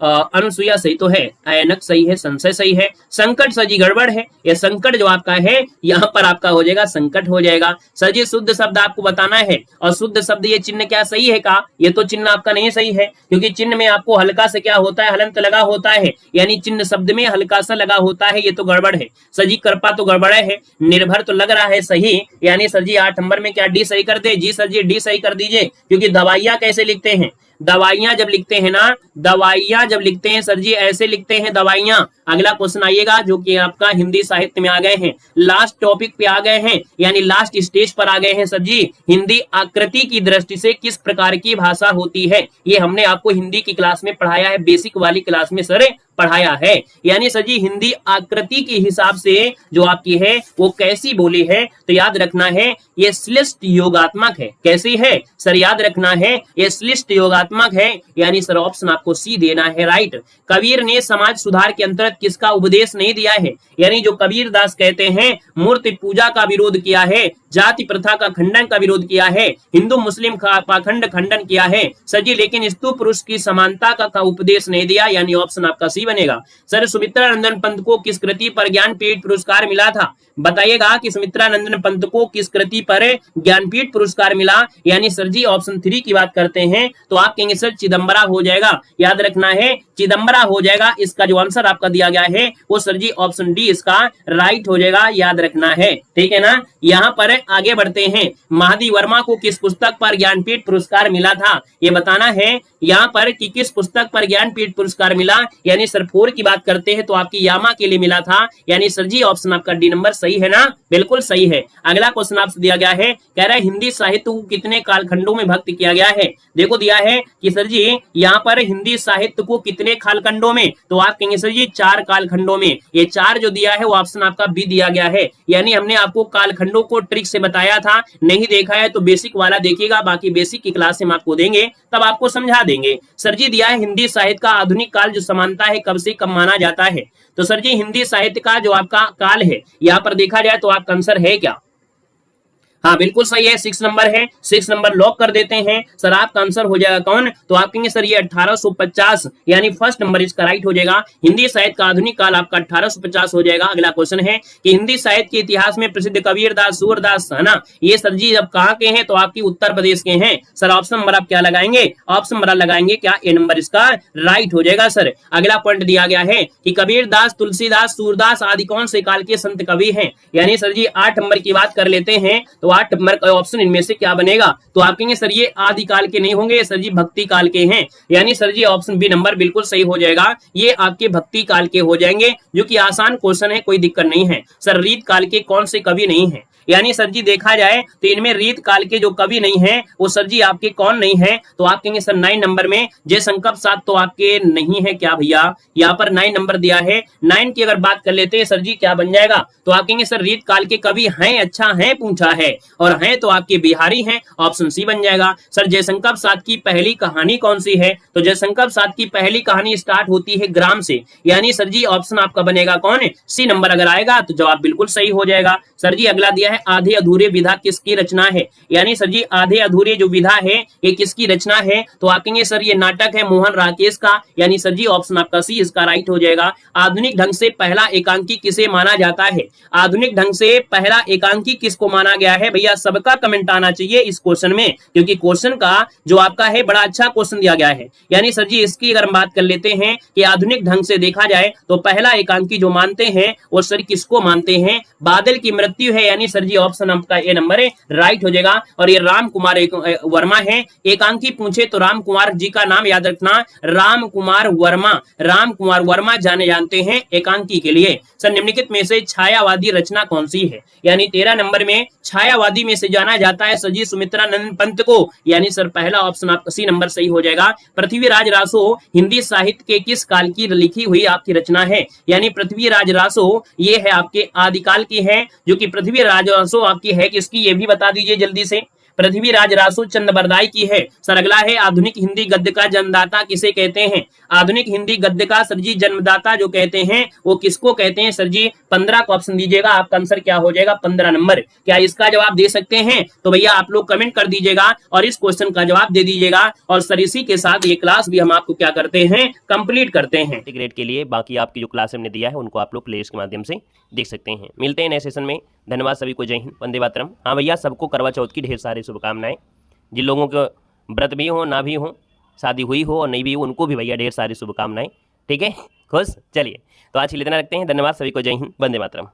अनुसुईया सही तो है, ऐनक सही है, संशय सही है, संकट सर जी गड़बड़ है, ये संकट जो आपका है यहाँ पर आपका हो जाएगा संकट हो जाएगा। सर जी शुद्ध शब्द आपको बताना है, और शुद्ध शब्द ये चिन्ह क्या सही है का? ये तो चिन्ह आपका नहीं सही है, क्योंकि चिन्ह में आपको हल्का से क्या होता है? हलंत लगा होता है, यानी चिन्ह शब्द में हल्का सा लगा होता है, ये तो गड़बड़ है। सर जी कृपा तो गड़बड़ है, निर्भर तो लग रहा है सही, यानी सर जी 8 नंबर में क्या डी सही कर दे? जी सर जी डी सही कर दीजिए, क्योंकि दवाइयां कैसे लिखते हैं? दवाइयां जब लिखते हैं ना, दवाइयां जब लिखते हैं सर जी ऐसे लिखते हैं दवाइयां। अगला क्वेश्चन आइएगा जो कि आपका हिंदी साहित्य में आ गए हैं, लास्ट टॉपिक पे आ गए हैं, यानी लास्ट स्टेज पर आ गए हैं सर जी। हिंदी आकृति की दृष्टि से किस प्रकार की भाषा होती है? ये हमने आपको हिंदी की क्लास में पढ़ाया है, बेसिक वाली क्लास में सर पढ़ाया है। यानी सर जी हिंदी आकृति के हिसाब से जो आपकी है वो कैसी बोली है? तो याद रखना है ये श्लिष्ट योगात्मक है। कैसी है सर? याद रखना है ये श्लिष्ट योगात्मक है, यानी सर ऑप्शन आपको सी देना है राइट। कबीर ने समाज सुधार के अंतर्गत किसका उपदेश नहीं दिया है? यानी जो कबीर दास कहते हैं मूर्ति पूजा का विरोध किया है, जाति प्रथा का खंडन का विरोध किया है, हिंदू मुस्लिम का पाखंड खंडन किया है सर जी, लेकिन स्त्री पुरुष की समानता का उपदेश नहीं दिया, यानी ऑप्शन आपका सी बनेगा। सर सुमित्रा नंदन पंत को किस कृति पर ज्ञानपीठ पुरस्कार मिला था? बताइएगा कि सुमित्रा नंदन पंत को किस कृति पर ज्ञानपीठ पुरस्कार मिला? यानी सर जी ऑप्शन 3 की बात करते हैं तो आप कहेंगे सर चिदम्बरा हो जाएगा। याद रखना है चिदम्बरा हो जाएगा, इसका जो आंसर आपका दिया गया है वो सर जी ऑप्शन डी इसका राइट हो जाएगा, याद रखना है, ठीक है ना। यहाँ पर आगे बढ़ते हैं, महादी वर्मा को किस पुस्तक पर ज्ञानपीठ पुरस्कार मिला था? ये बताना है यहाँ पर कि किस पुस्तक पर ज्ञानपीठ पुरस्कार मिला। यानी सर 4 की बात करते हैं तो आपकी यामा के लिए मिला था, यानी सर जी ऑप्शन आपका डी नंबर सही है ना, बिल्कुल सही है। अगला क्वेश्चन आपसे दिया गया है, कह रहा है हिंदी साहित्य को कितने कालखंडों में भक्त किया गया है? देखो दिया है कि सर जी यहाँ पर हिंदी साहित्य को कितने कालखंडों में, तो आप कहेंगे सर जी 4 कालखंडों में। ये 4 जो दिया है वो ऑप्शन आपका बी दिया गया है, यानी हमने आपको कालखंडों को ट्रिक से बताया था, नहीं देखा है तो बेसिक वाला देखिएगा, बाकी बेसिक की क्लास हम आपको देंगे तब आपको समझा देंगे। सर जी दिया है हिंदी साहित्य का आधुनिक काल जो समानता है कब से कब माना जाता है? तो सर जी हिंदी साहित्य का जो आपका काल है यहाँ पर देखा जाए तो आपका आंसर है क्या? हाँ बिल्कुल सही है, 6 नंबर है, 6 नंबर लॉक कर देते हैं सर। आपका आंसर हो जाएगा कौन, तो आप कहेंगे सर ये 1850 यानी फर्स्ट नंबर इसका राइट हो जाएगा। हिंदी साहित्य का आधुनिक काल आपका 1850 हो जाएगा। अगला क्वेश्चन है कि हिंदी साहित्य के इतिहास में प्रसिद्ध कबीरदास, सूरदास है ना, ये सर जी जब कहाँ के हैं, तो आपकी उत्तर प्रदेश के हैं सर। ऑप्शन नंबर आप क्या लगाएंगे, ऑप्शन नंबर लगाएंगे क्या, ए नंबर इसका राइट हो जाएगा सर। अगला पॉइंट दिया गया है कि कबीरदास, तुलसीदास, सूरदास आदि कौन से काल के संत कवि हैं, यानी सर जी 8 नंबर की बात कर लेते हैं, तो 8 नंबर का ऑप्शन इनमें से क्या बनेगा, तो आप कहेंगे सर ये आदि काल के नहीं होंगे सर जी, भक्ति काल के हैं, यानी सर जी ऑप्शन बी नंबर बिल्कुल सही हो जाएगा। ये आपके भक्ति काल के हो जाएंगे, जो कि आसान क्वेश्चन है, कोई दिक्कत नहीं है सर। रीत काल के कौन से कवि नहीं है, यानी सर जी देखा जाए तो इनमें रीत काल के जो कवि नहीं है वो सर जी आपके कौन नहीं है, तो आप कहेंगे सर 9 नंबर में जयशंकर प्रसाद तो आपके नहीं है क्या भैया, यहाँ पर 9 नंबर दिया है। 9 की अगर बात कर लेते हैं सर जी क्या बन जाएगा, तो आप कहेंगे सर रीत काल के कवि हैं, अच्छा है पूछा है, और हैं तो आपके बिहारी हैं, ऑप्शन सी बन जाएगा सर। जयशंकर प्रसाद की पहली कहानी कौन सी है, तो जयशंकर प्रसाद की पहली कहानी स्टार्ट होती है ग्राम से, यानी सर जी ऑप्शन आपका बनेगा कौन, सी नंबर अगर आएगा तो जवाब बिल्कुल सही हो जाएगा सर जी। अगला दिया है आधे अधूरे विधा किसकी रचना है, यानी सर जी आधे अधूरे जो विधा है ये किसकी रचना है, तो आप कहेंगे सर ये नाटक है मोहन राकेश का, यानी सर जी ऑप्शन आपका सी इसका राइट हो जाएगा। आधुनिक ढंग से पहला एकांकी किसे माना जाता है, आधुनिक ढंग से पहला एकांकी किसको माना गया है, भैया सबका कमेंट आना चाहिए इस क्वेश्चन में, क्योंकि क्वेश्चन का जो आपका है बड़ा अच्छा क्वेश्चन दिया गया है। यानी सर जी इसकी अगर बात कर लेते हैं कि आधुनिक ढंग से देखा जाए तो पहला एकांकी जो मानते हैं वो सर किसको मानते हैं, बादल की मृत्यु है, यानी सर जी ऑप्शन आपका ए नंबर है राइट हो जाएगा। और ये राम कुमार वर्मा है, एकांकी पूछे तो राम कुमार जी का नाम याद रखना, राम कुमार वर्मा, राम कुमार वर्मा जाने जानते हैं एकांकी के लिए। सर निम्नलिखित में से छायावादी रचना कौन सी है, यानी 13 नंबर में छायावादी में से जाना जाता है सर जी सुमित्रानंद पंत को, यानी सर पहला ऑप्शन आपका सी नंबर सही हो जाएगा। पृथ्वीराज रासो हिंदी साहित्य के किस काल की लिखी हुई आपकी रचना है, यानी पृथ्वीराज रासो ये है आपके आदिकाल की है, जो कि पृथ्वीराज रासो आपकी है किसकी, ये भी बता दीजिए जल्दी से। पृथ्वीराज रासो चंद्रबरदाई की है सर। अगला है आधुनिक हिंदी गद्य का जन्मदाता किसे कहते हैं, आधुनिक हिंदी गद्य का सर जी जन्मदाता जो कहते हैं वो किसको कहते हैं सर जी, 15 का ऑप्शन दीजिएगा, आपका आंसर क्या हो जाएगा 15 नंबर। क्या इसका जवाब दे सकते हैं, तो भैया आप लोग कमेंट कर दीजिएगा और इस क्वेश्चन का जवाब दे दीजिएगा। और सर इसी के साथ ये क्लास भी हम आपको क्या करते हैं, कंप्लीट करते हैं ग्रेड के लिए। बाकी आपकी जो क्लास हमने दिया है उनको आप लोग प्लेलिस्ट के माध्यम से देख सकते हैं। मिलते हैं नए सेशन में, धन्यवाद सभी को, जय हिंद, वंदे मातरम। हाँ भैया सबको करवा चौथ की ढेर सारी शुभकामनाएं, जिन लोगों को व्रत भी हो ना भी हो, शादी हुई हो और नहीं भी हो, उनको भी भैया ढेर सारी शुभकामनाएं, ठीक है खुश। चलिए तो आज के लिए इतना रखते हैं, धन्यवाद सभी को, जय हिंद, वंदे मातरम।